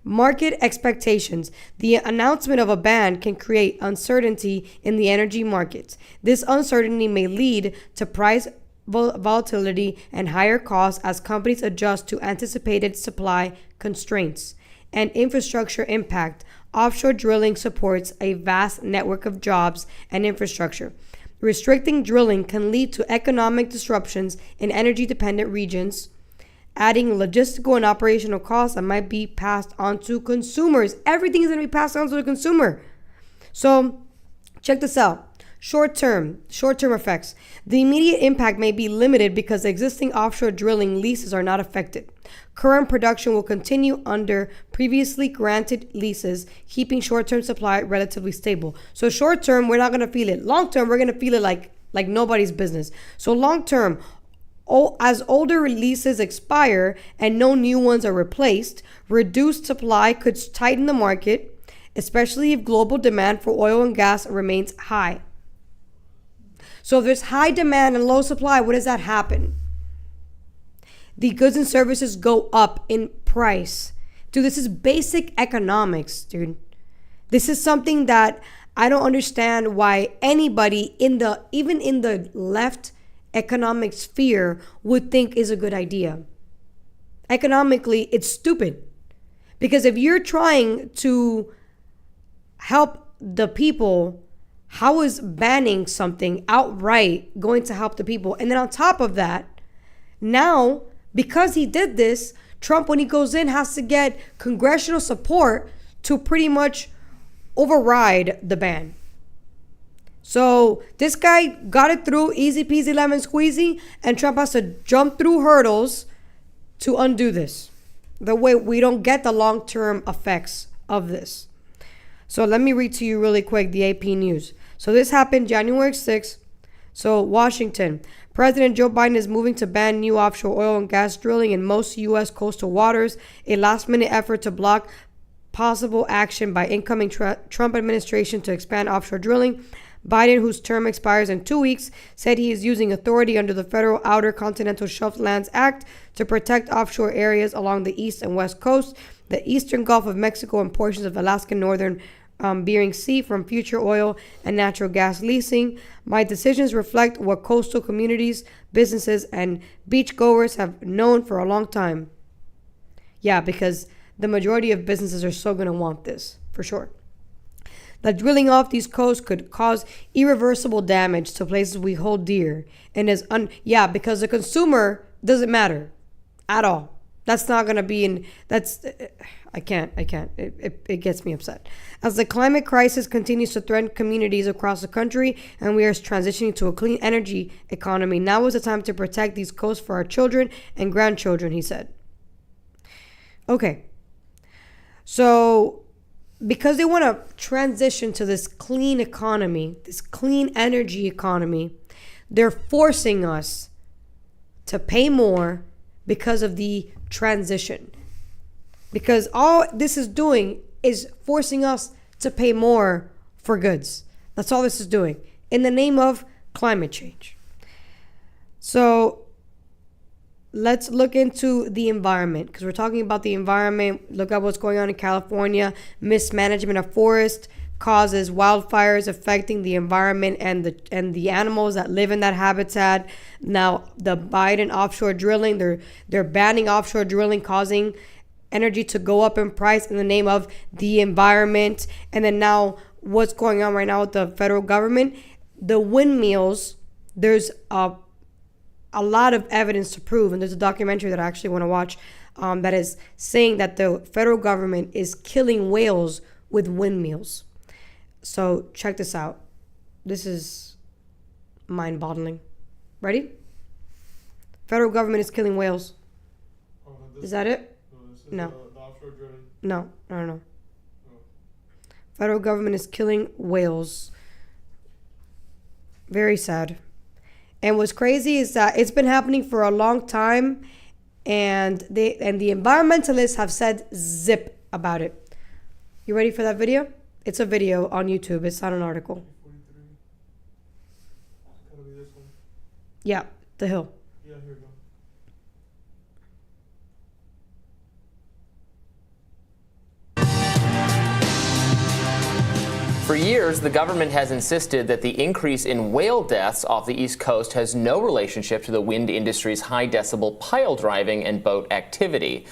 Market expectations. The announcement of a ban can create uncertainty in the energy markets. This uncertainty may lead to price volatility and higher costs as companies adjust to anticipated supply constraints. And infrastructure impact. Offshore drilling supports a vast network of jobs and infrastructure. Restricting drilling can lead to economic disruptions in energy-dependent regions, adding logistical and operational costs that might be passed on to consumers. Everything is going to be passed on to the consumer. So check this out. Short-term effects. The immediate impact may be limited because existing offshore drilling leases are not affected. Current production will continue under previously granted leases, keeping short-term supply relatively stable. So short-term, we're not going to feel it. Long-term, we're going to feel it like nobody's business. So long-term, as older leases expire and no new ones are replaced, reduced supply could tighten the market, especially if global demand for oil and gas remains high. So if there's high demand and low supply, what does that happen? The goods and services go up in price. Dude, this is basic economics, dude. This is something that I don't understand why anybody even in the left economic sphere would think is a good idea. Economically, it's stupid. Because if you're trying to help the people, how is banning something outright going to help the people? And then on top of that, now, because he did this, Trump, when he goes in, has to get congressional support to pretty much override the ban. So this guy got it through, easy peasy lemon squeezy, and Trump has to jump through hurdles to undo this. The way we don't get the long-term effects of this. So let me read to you really quick the AP News. So this happened January 6th. So, Washington. President Joe Biden is moving to ban new offshore oil and gas drilling in most U.S. coastal waters, a last-minute effort to block possible action by incoming Trump administration to expand offshore drilling. Biden, whose term expires in 2 weeks, said he is using authority under the Federal Outer Continental Shelf Lands Act to protect offshore areas along the east and west coast, the eastern Gulf of Mexico, and portions of Alaska northern Bering Sea from future oil and natural gas leasing. My decisions reflect what coastal communities, businesses, and beachgoers have known for a long time. Yeah, because the majority of businesses are so going to want this, for sure. That drilling off these coasts could cause irreversible damage to places we hold dear. And because the consumer doesn't matter at all. That's not going to be I can't. It gets me upset. As the climate crisis continues to threaten communities across the country and we are transitioning to a clean energy economy, now is the time to protect these coasts for our children and grandchildren, he said. Okay. So, because they want to transition to this clean economy, this clean energy economy, they're forcing us to pay more because of the transition. Because all this is doing is forcing us to pay more for goods. That's all this is doing in the name of climate change. So let's look into the environment, because we're talking about the environment. Look at what's going on in California. Mismanagement of forest causes wildfires affecting the environment and the animals that live in that habitat. Now, the Biden offshore drilling, they're banning offshore drilling, causing energy to go up in price in the name of the environment. And then now what's going on right now with the federal government, the windmills, there's a lot of evidence to prove, and there's a documentary that I actually want to watch that is saying that the federal government is killing whales with windmills. So check this out. This is mind-boggling. Ready? Federal government is killing whales. Is that it? No. The offshore drilling. No. Federal government is killing whales. Very sad. And what's crazy is that it's been happening for a long time, and the environmentalists have said zip about it. You ready for that video? It's a video on YouTube. It's not an article. Yeah, the hill. Yeah, here we go. For years, the government has insisted that the increase in whale deaths off the East Coast has no relationship to the wind industry's high decibel pile driving and boat activity.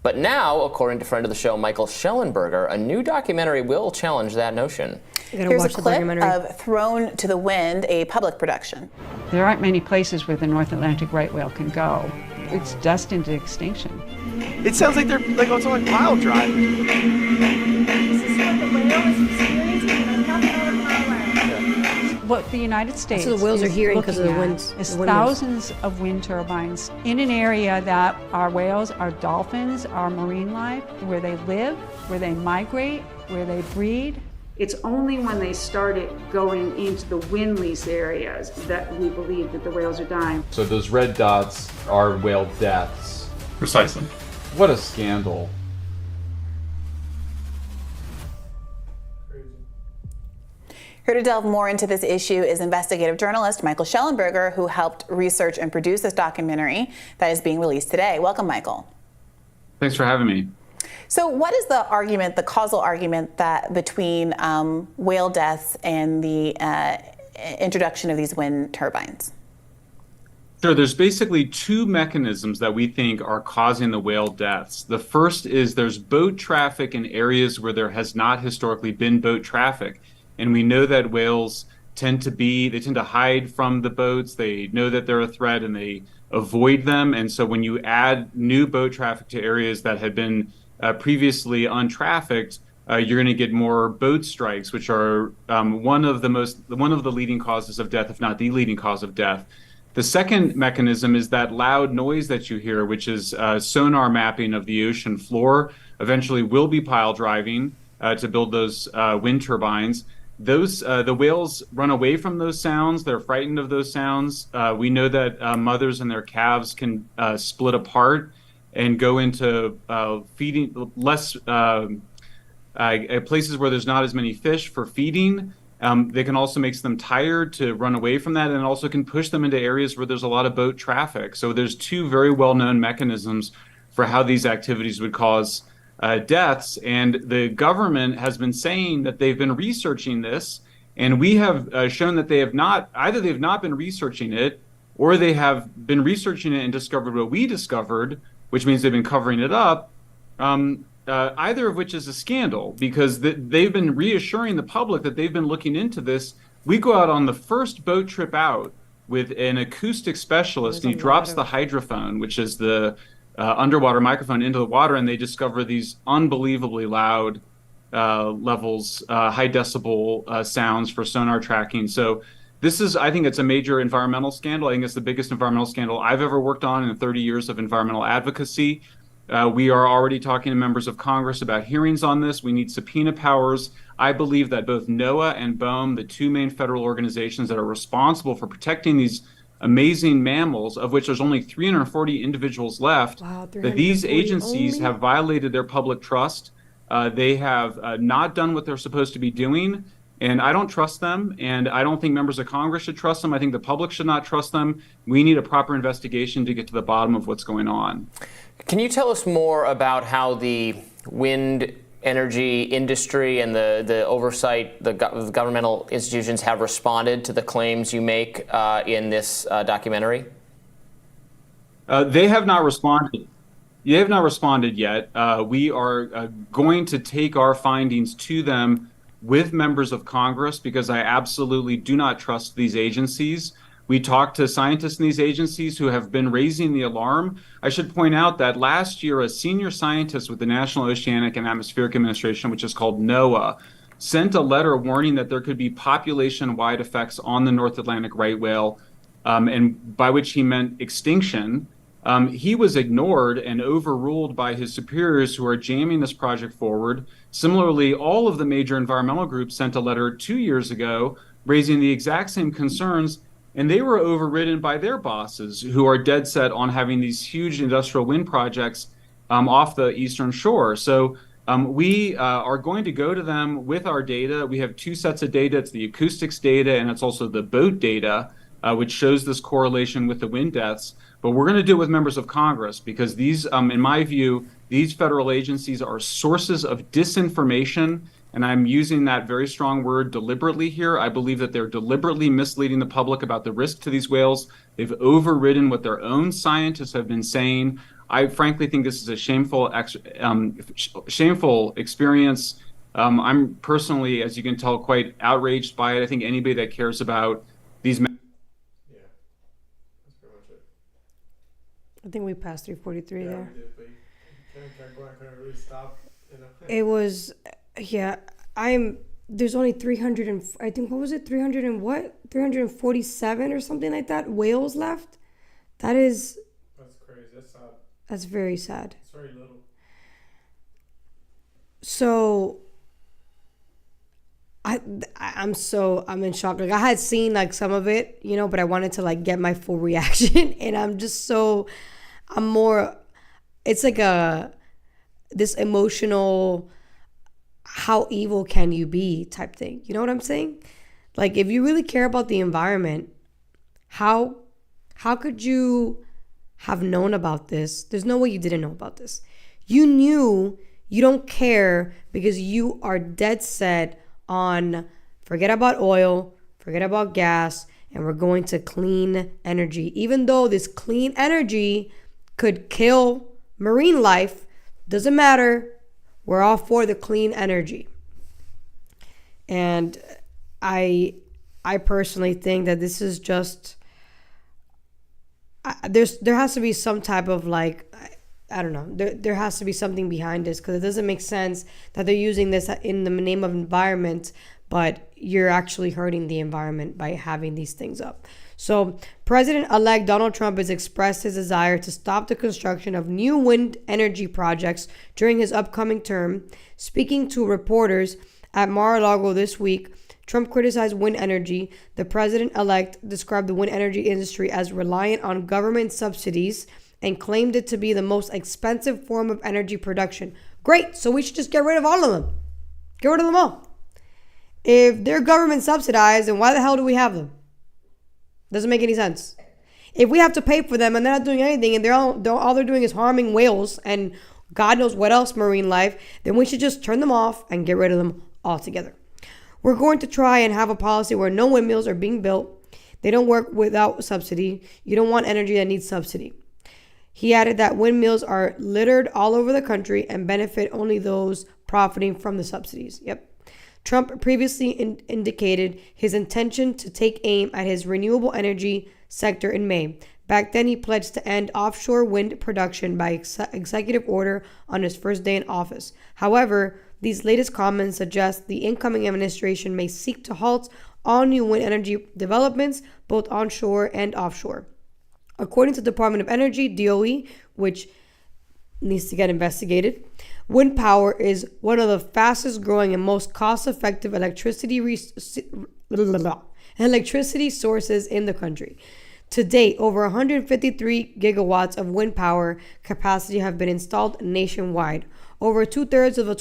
But now, according to friend of the show Michael Schellenberger, a new documentary will challenge that notion. Here's a clip of Thrown to the Wind, a public production. There aren't many places where the North Atlantic right whale can go. It's destined to extinction. It sounds like they're also like pile driving. This is what the whale is experiencing. What the United States the whales are hearing because of the winds. Is thousands of wind turbines in an area that our whales, our dolphins, our marine life, where they live, where they migrate, where they breed. It's only when they started going into the wind lease areas that we believe that the whales are dying. So those red dots are whale deaths. Precisely. What a scandal. Here to delve more into this issue is investigative journalist Michael Schellenberger, who helped research and produce this documentary that is being released today. Welcome, Michael. Thanks for having me. So what is the argument, the causal argument that between whale deaths and the introduction of these wind turbines? Sure, there's basically two mechanisms that we think are causing the whale deaths. The first is there's boat traffic in areas where there has not historically been boat traffic. And we know that whales tend to hide from the boats. They know that they're a threat and they avoid them. And so when you add new boat traffic to areas that had been previously untrafficked, you're going to get more boat strikes, which are one of the leading causes of death, if not the leading cause of death. The second mechanism is that loud noise that you hear, which is sonar mapping of the ocean floor. Eventually will be pile driving to build those wind turbines. those the whales run away from those sounds. They're frightened of those sounds. We know that mothers and their calves can split apart and go into feeding less places where there's not as many fish for feeding. They can also make them tired to run away from that, and it also can push them into areas where there's a lot of boat traffic. So there's two very well-known mechanisms for how these activities would cause deaths. And the government has been saying that they've been researching this, and we have shown that they've not been researching it, or they have been researching it and discovered what we discovered, which means they've been covering it up. Either of which is a scandal, because they've been reassuring the public that they've been looking into this. We go out on the first boat trip out with an acoustic specialist, and he drops the hydrophone, which is the underwater microphone, into the water, and they discover these unbelievably loud levels, high decibel sounds for sonar tracking. So this is, I think it's a major environmental scandal. I think it's the biggest environmental scandal I've ever worked on in 30 years of environmental advocacy. We are already talking to members of Congress about hearings on this. We need subpoena powers. I believe that both NOAA and BOEM, the two main federal organizations that are responsible for protecting these amazing mammals, of which there's only 340 individuals left, that these agencies have violated their public trust. They have not done what they're supposed to be doing, and I don't trust them, and I don't think members of Congress should trust them. I think the public should not trust them. We need a proper investigation to get to the bottom of what's going on. Can you tell us more about how the wind energy industry and the oversight, the governmental institutions have responded to the claims you make in this documentary? They have not responded. They have not responded yet. We are going to take our findings to them with members of Congress, because I absolutely do not trust these agencies. We talked to scientists in these agencies who have been raising the alarm. I should point out that last year, a senior scientist with the National Oceanic and Atmospheric Administration, which is called NOAA, sent a letter warning that there could be population-wide effects on the North Atlantic right whale, and by which he meant extinction. He was ignored and overruled by his superiors, who are jamming this project forward. Similarly, all of the major environmental groups sent a letter 2 years ago raising the exact same concerns, and they were overridden by their bosses, who are dead set on having these huge industrial wind projects off the eastern shore. So we are going to go to them with our data. We have two sets of data. It's the acoustics data, and it's also the boat data, which shows this correlation with the wind deaths. But we're going to do it with members of Congress, because these, in my view, these federal agencies are sources of disinformation. And I'm using that very strong word deliberately here. I believe that they're deliberately misleading the public about the risk to these whales. They've overridden what their own scientists have been saying. I frankly think this is a shameful experience. I'm personally, as you can tell, quite outraged by it. I think anybody that cares about these... I think we passed 343 there. We did, but I couldn't really stop. It was, yeah. There's only 300 and I think, what was it? 300 and what? 347 or something like that whales left. That's crazy. That's sad. That's very sad. It's very little. So I'm in shock. Like, I had seen like some of it, but I wanted to like get my full reaction, and it's like this emotional, how evil can you be type thing. You know what I'm saying? Like, if you really care about the environment, how could you have known about this? There's no way you didn't know about this. You knew. You don't care because you are dead set on forget about oil, forget about gas, and we're going to clean energy. Even though this clean energy could kill marine life, doesn't matter. We're all for the clean energy. And I personally think that this is just there has to be some type of like, I don't know, there has to be something behind this, because it doesn't make sense that they're using this in the name of environment, but you're actually hurting the environment by having these things up. So President-elect Donald Trump has expressed his desire to stop the construction of new wind energy projects during his upcoming term. Speaking to reporters at Mar-a-Lago this week, Trump criticized wind energy. The president-elect described the wind energy industry as reliant on government subsidies and claimed it to be the most expensive form of energy production. Great, so we should just get rid of all of them. Get rid of them all. If they're government subsidized, then why the hell do we have them? Doesn't make any sense. If we have to pay for them and they're not doing anything and all they're doing is harming whales and God knows what else marine life, then we should just turn them off and get rid of them altogether. We're going to try and have a policy where no windmills are being built. They don't work without subsidy. You don't want energy that needs subsidy. He added that windmills are littered all over the country and benefit only those profiting from the subsidies. Yep. Trump previously indicated his intention to take aim at his renewable energy sector in May. Back then, he pledged to end offshore wind production by executive order on his first day in office. However, these latest comments suggest the incoming administration may seek to halt all new wind energy developments, both onshore and offshore. According to the Department of Energy, DOE, which needs to get investigated, wind power is one of the fastest growing and most cost-effective electricity sources in the country. To date, over 153 gigawatts of wind power capacity have been installed nationwide. Over 2/3 of the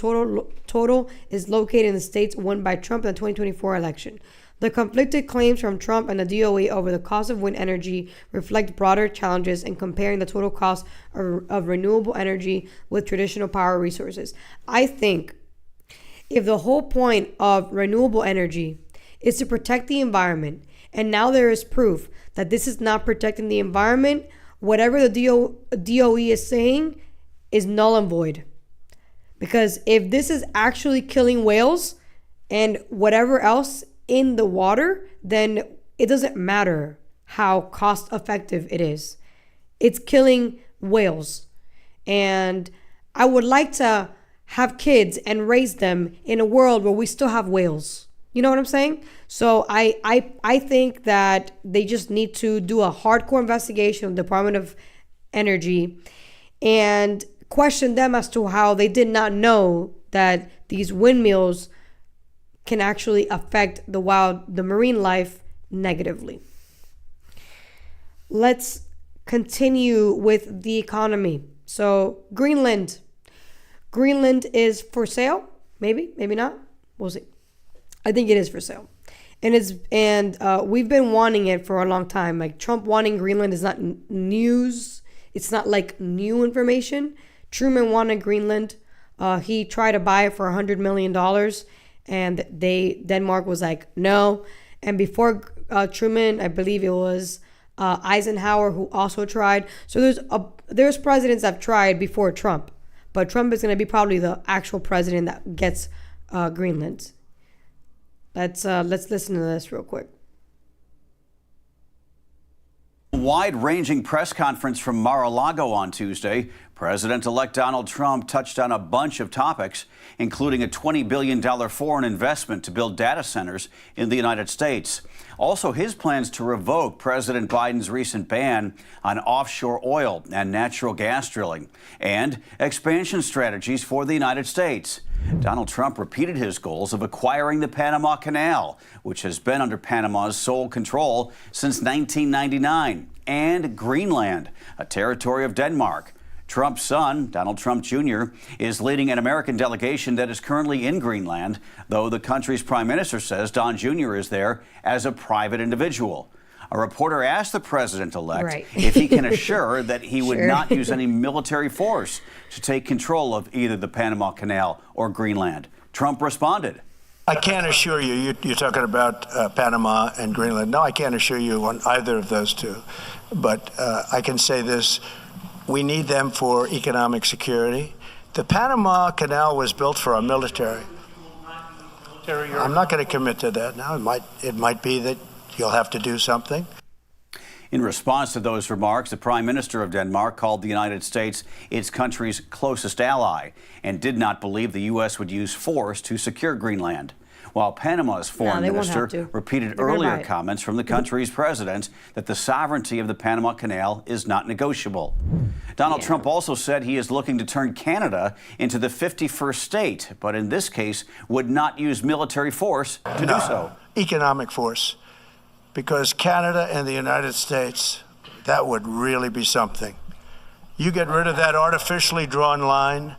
total is located in the states won by Trump in the 2024 election. The conflicted claims from Trump and the DOE over the cost of wind energy reflect broader challenges in comparing the total cost of renewable energy with traditional power resources. I think if the whole point of renewable energy is to protect the environment, and now there is proof that this is not protecting the environment, whatever the DOE is saying is null and void. Because if this is actually killing whales and whatever else in the water, then it doesn't matter how cost effective it is. It's killing whales. And I would like to have kids and raise them in a world where we still have whales. You know what I'm saying? So I think that they just need to do a hardcore investigation of the Department of Energy and question them as to how they did not know that these windmills can actually affect the marine life negatively. Let's continue with the economy. So Greenland is for sale. Maybe not. We'll see. I think it is for sale. And we've been wanting it for a long time. Like Trump wanting Greenland is not news. It's not like new information. Truman wanted Greenland. He tried to buy it for $100 million. And Denmark was like, no. And before Truman, I believe it was Eisenhower who also tried. So there's presidents that have tried before Trump. But Trump is going to be probably the actual president that gets Greenland. Let's listen to this real quick. Wide-ranging press conference from Mar-a-Lago on Tuesday. President-elect Donald Trump touched on a bunch of topics, including a $20 billion foreign investment to build data centers in the United States. Also, his plans to revoke President Biden's recent ban on offshore oil and natural gas drilling, and expansion strategies for the United States. Donald Trump repeated his goals of acquiring the Panama Canal, which has been under Panama's sole control since 1999, and Greenland, a territory of Denmark. Trump's son, Donald Trump Jr., is leading an American delegation that is currently in Greenland, though the country's prime minister says Don Jr. is there as a private individual. A reporter asked the president-elect if he can assure that he would not use any military force to take control of either the Panama Canal or Greenland. Trump responded. I can't assure you, you're talking about Panama and Greenland. No, I can't assure you on either of those two. But I can say this. We need them for economic security. The Panama Canal was built for our military. I'm not going to commit to that now. It might be that you'll have to do something. In response to those remarks, the Prime Minister of Denmark called the United States its country's closest ally and did not believe the U.S. would use force to secure Greenland. while Panama's foreign they won't minister have to. repeated They're gonna buy earlier it. comments from the country's president that the sovereignty of the Panama Canal is not negotiable. Donald Trump also said he is looking to turn Canada into the 51st state, but in this case would not use military force to do so. Economic force. Because Canada and the United States, that would really be something. You get rid of that artificially drawn line,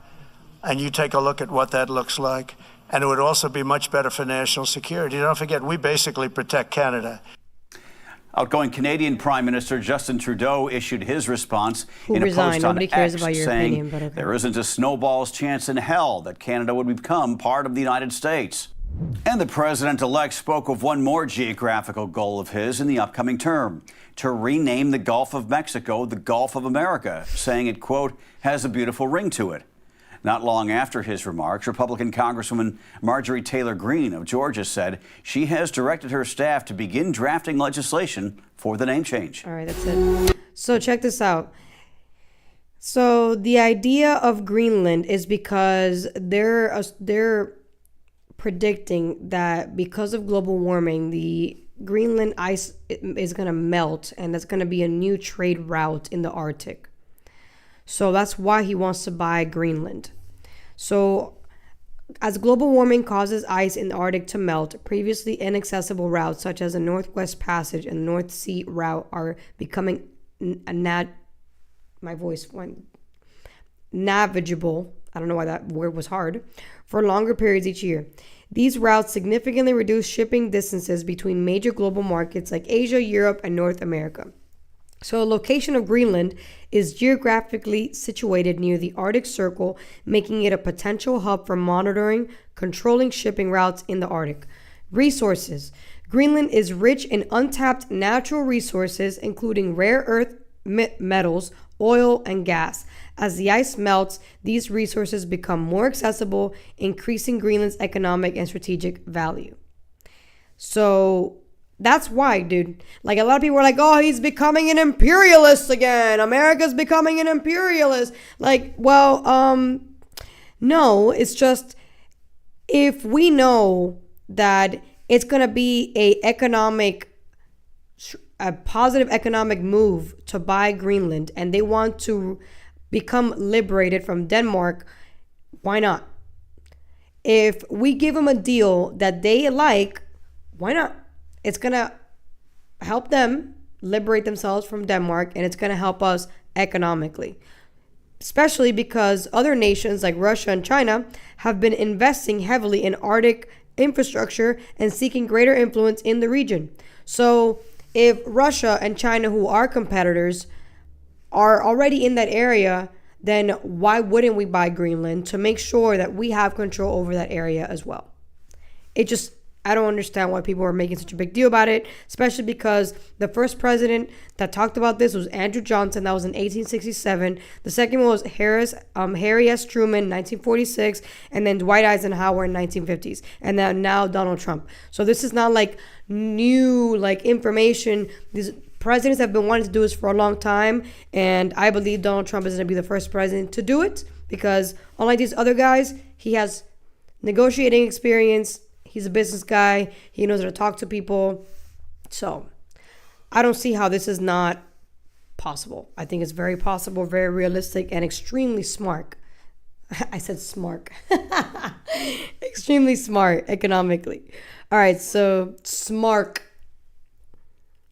and you take a look at what that looks like, and it would also be much better for national security. Don't forget, we basically protect Canada. Outgoing Canadian Prime Minister Justin Trudeau issued his response in a resigned. post on Nobody cares X, about your saying opinion, but okay. there isn't a snowball's chance in hell that Canada would become part of the United States. And the president-elect spoke of one more geographical goal of his in the upcoming term, to rename the Gulf of Mexico the Gulf of America, saying it, quote, has a beautiful ring to it. Not long after his remarks, Republican Congresswoman Marjorie Taylor Greene of Georgia said she has directed her staff to begin drafting legislation for the name change. All right, that's it. So check this out. So the idea of Greenland is because they're predicting that because of global warming, the Greenland ice is going to melt, and that's going to be a new trade route in the Arctic. So that's why he wants to buy Greenland. So as global warming causes ice in the Arctic to melt, previously inaccessible routes such as the Northwest Passage and North Sea route are becoming navigable. I don't know why that word was hard. For longer periods each year. These routes significantly reduce shipping distances between major global markets like Asia, Europe, and North America. So the location of Greenland is geographically situated near the Arctic Circle, making it a potential hub for monitoring, controlling shipping routes in the Arctic. Resources. Greenland is rich in untapped natural resources, including rare earth metals, oil, and gas. As the ice melts, these resources become more accessible, increasing Greenland's economic and strategic value. So that's why, dude. Like, a lot of people are like, oh, he's becoming an imperialist again. America's becoming an imperialist. Like, well, no, it's just if we know that it's going to be a positive economic move to buy Greenland, and they want to become liberated from Denmark, why not? If we give them a deal that they like, why not? It's going to help them liberate themselves from Denmark, and it's going to help us economically. Especially because other nations like Russia and China have been investing heavily in Arctic infrastructure and seeking greater influence in the region. So if Russia and China, who are competitors, are already in that area, then why wouldn't we buy Greenland to make sure that we have control over that area as well? I don't understand why people are making such a big deal about it, especially because the first president that talked about this was Andrew Johnson. That was in 1867. The second one was Harry S. Truman, 1946, and then Dwight Eisenhower in 1950s, and then now Donald Trump. So this is not like new information. These presidents have been wanting to do this for a long time, and I believe Donald Trump is going to be the first president to do it because unlike these other guys, he has negotiating experience. He's a business guy. He knows how to talk to people. So I don't see how this is not possible. I think it's very possible, very realistic, and extremely smart. I said smart. Extremely smart economically. All right, so smart.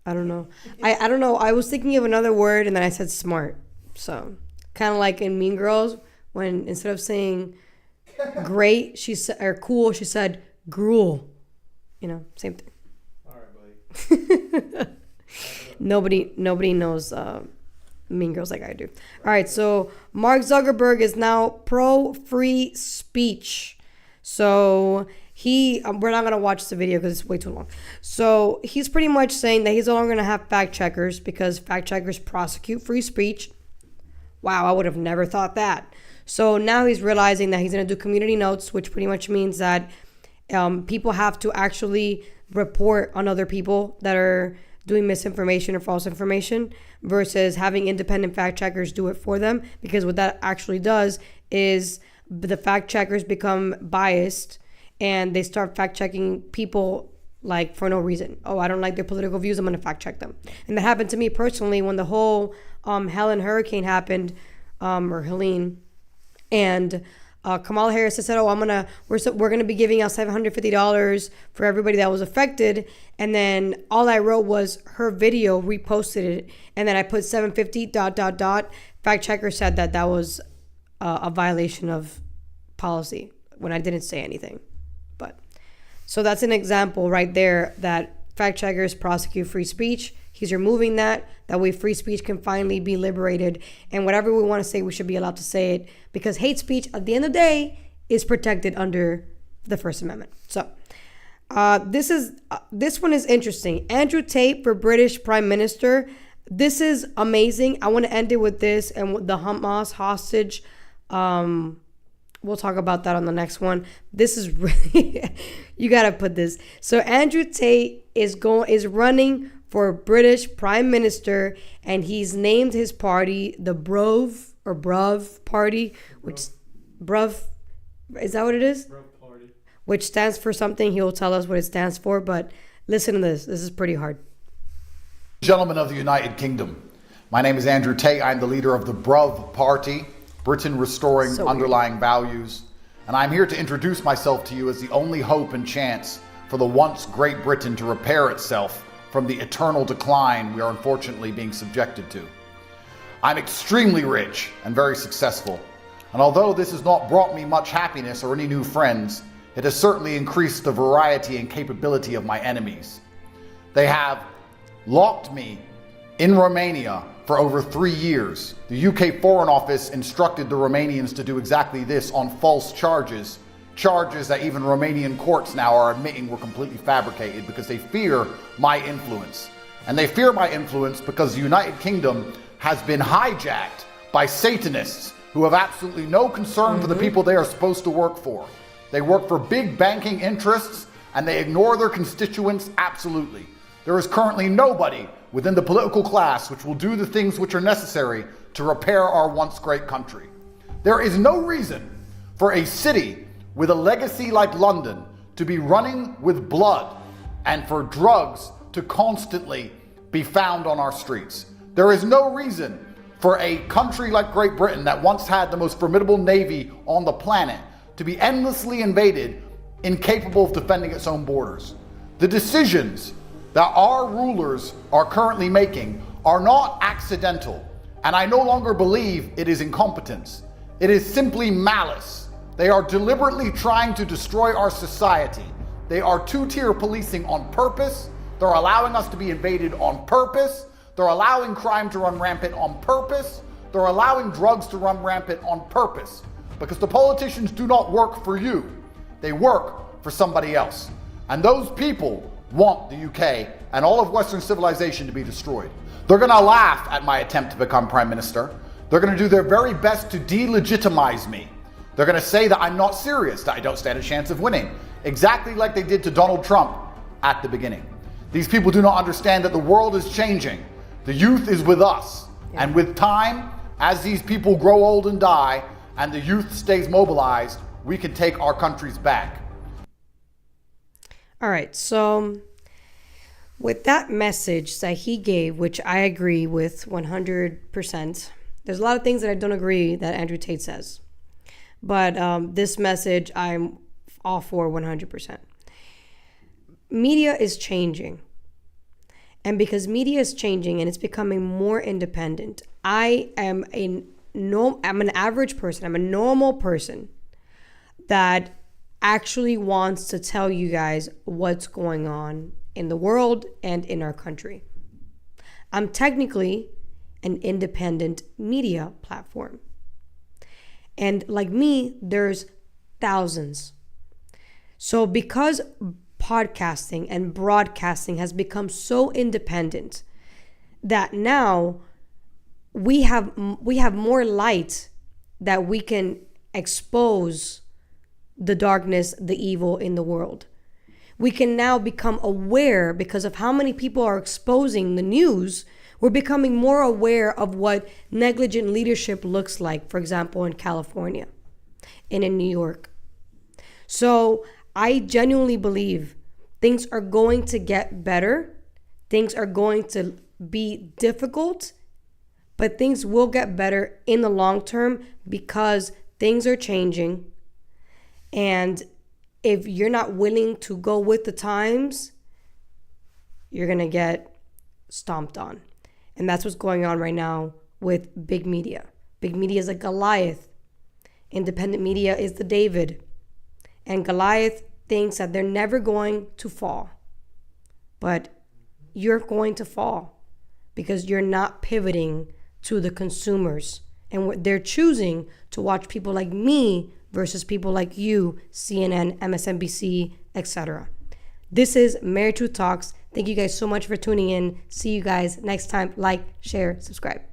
I don't know. I don't know. I was thinking of another word, and then I said smart. So kind of like in Mean Girls, when instead of saying great, or cool, she said gruel. Same thing. All right, buddy. Nobody knows Mean Girls like I do. All right, so Mark Zuckerberg is now pro free speech. So we're not gonna watch the video because it's way too long. So he's pretty much saying that he's no longer gonna have fact checkers because fact checkers prosecute free speech. Wow, I would have never thought that. So now he's realizing that he's gonna do community notes, which pretty much means that people have to actually report on other people that are doing misinformation or false information versus having independent fact checkers do it for them, because what that actually does is the fact checkers become biased and they start fact checking people like for no reason. Oh, I don't like their political views, I'm going to fact check them. And that happened to me personally when the whole Helen hurricane happened, or Helene, and Kamala Harris said, "Oh, we're gonna be giving out $750 for everybody that was affected." And then all I wrote was her video, reposted it, and then I put $750 ... Fact checker said that was a violation of policy when I didn't say anything. But so that's an example right there that fact checkers prosecute free speech. He's removing that. That way free speech can finally be liberated. And whatever we want to say, we should be allowed to say it, because hate speech at the end of the day is protected under the First Amendment. So this one is interesting. Andrew Tate for British Prime Minister. This is amazing. I want to end it with this and with the Hamas hostage. We'll talk about that on the next one. This is really, you got to put this. So Andrew Tate is running for British Prime Minister, and he's named his party the Bruv Party, which Bruv, is that what it is? Bruv Party. Which stands for something. He'll tell us what it stands for, but listen to this. This is pretty hard. Gentlemen of the United Kingdom, my name is Andrew Tate. I'm the leader of the Bruv Party, Britain Restoring Underlying Values, and I'm here to introduce myself to you as the only hope and chance for the once great Britain to repair itself from the eternal decline we are unfortunately being subjected to. I'm extremely rich and very successful, and although this has not brought me much happiness or any new friends, it has certainly increased the variety and capability of my enemies. They have locked me in Romania for over 3 years. The UK Foreign Office instructed the Romanians to do exactly this on false charges that even Romanian courts now are admitting were completely fabricated, because they fear my influence. And they fear my influence because the United Kingdom has been hijacked by Satanists who have absolutely no concern for the people they are supposed to work for. They work for big banking interests, and they ignore their constituents absolutely. There is currently nobody within the political class which will do the things which are necessary to repair our once great country. There is no reason for a city with a legacy like London to be running with blood and for drugs to constantly be found on our streets. There is no reason for a country like Great Britain, that once had the most formidable navy on the planet, to be endlessly invaded, incapable of defending its own borders. The decisions that our rulers are currently making are not accidental, and I no longer believe it is incompetence. It is simply malice. They are deliberately trying to destroy our society. They are two-tier policing on purpose. They're allowing us to be invaded on purpose. They're allowing crime to run rampant on purpose. They're allowing drugs to run rampant on purpose, because the politicians do not work for you. They work for somebody else. And those people want the UK and all of Western civilization to be destroyed. They're going to laugh at my attempt to become Prime Minister. They're going to do their very best to delegitimize me. They're going to say that I'm not serious, that I don't stand a chance of winning, exactly like they did to Donald Trump at the beginning. These people do not understand that the world is changing. The youth is with us. Yeah. And with time, as these people grow old and die, and the youth stays mobilized, we can take our countries back. All right, so with that message that he gave, which I agree with 100%, there's a lot of things that I don't agree that Andrew Tate says. But this message, I'm all for 100%. Media is changing. And because media is changing and it's becoming more independent, I'm an average person. I'm a normal person that actually wants to tell you guys what's going on in the world and in our country. I'm technically an independent media platform. And like me, there's thousands. So because podcasting and broadcasting has become so independent that now we have more light that we can expose the darkness, the evil in the world. We can now become aware because of how many people are exposing the news. We're becoming more aware of what negligent leadership looks like, for example, in California and in New York. So I genuinely believe things are going to get better. Things are going to be difficult, but things will get better in the long term because things are changing. And if you're not willing to go with the times, you're going to get stomped on. And that's what's going on right now with big media. Big media is a Goliath. Independent media is the David. And Goliath thinks that they're never going to fall. But you're going to fall because you're not pivoting to the consumers. And they're choosing to watch people like me versus people like you, CNN, MSNBC, etc. This is Married Truth Talks. Thank you guys so much for tuning in. See you guys next time. Like, share, subscribe.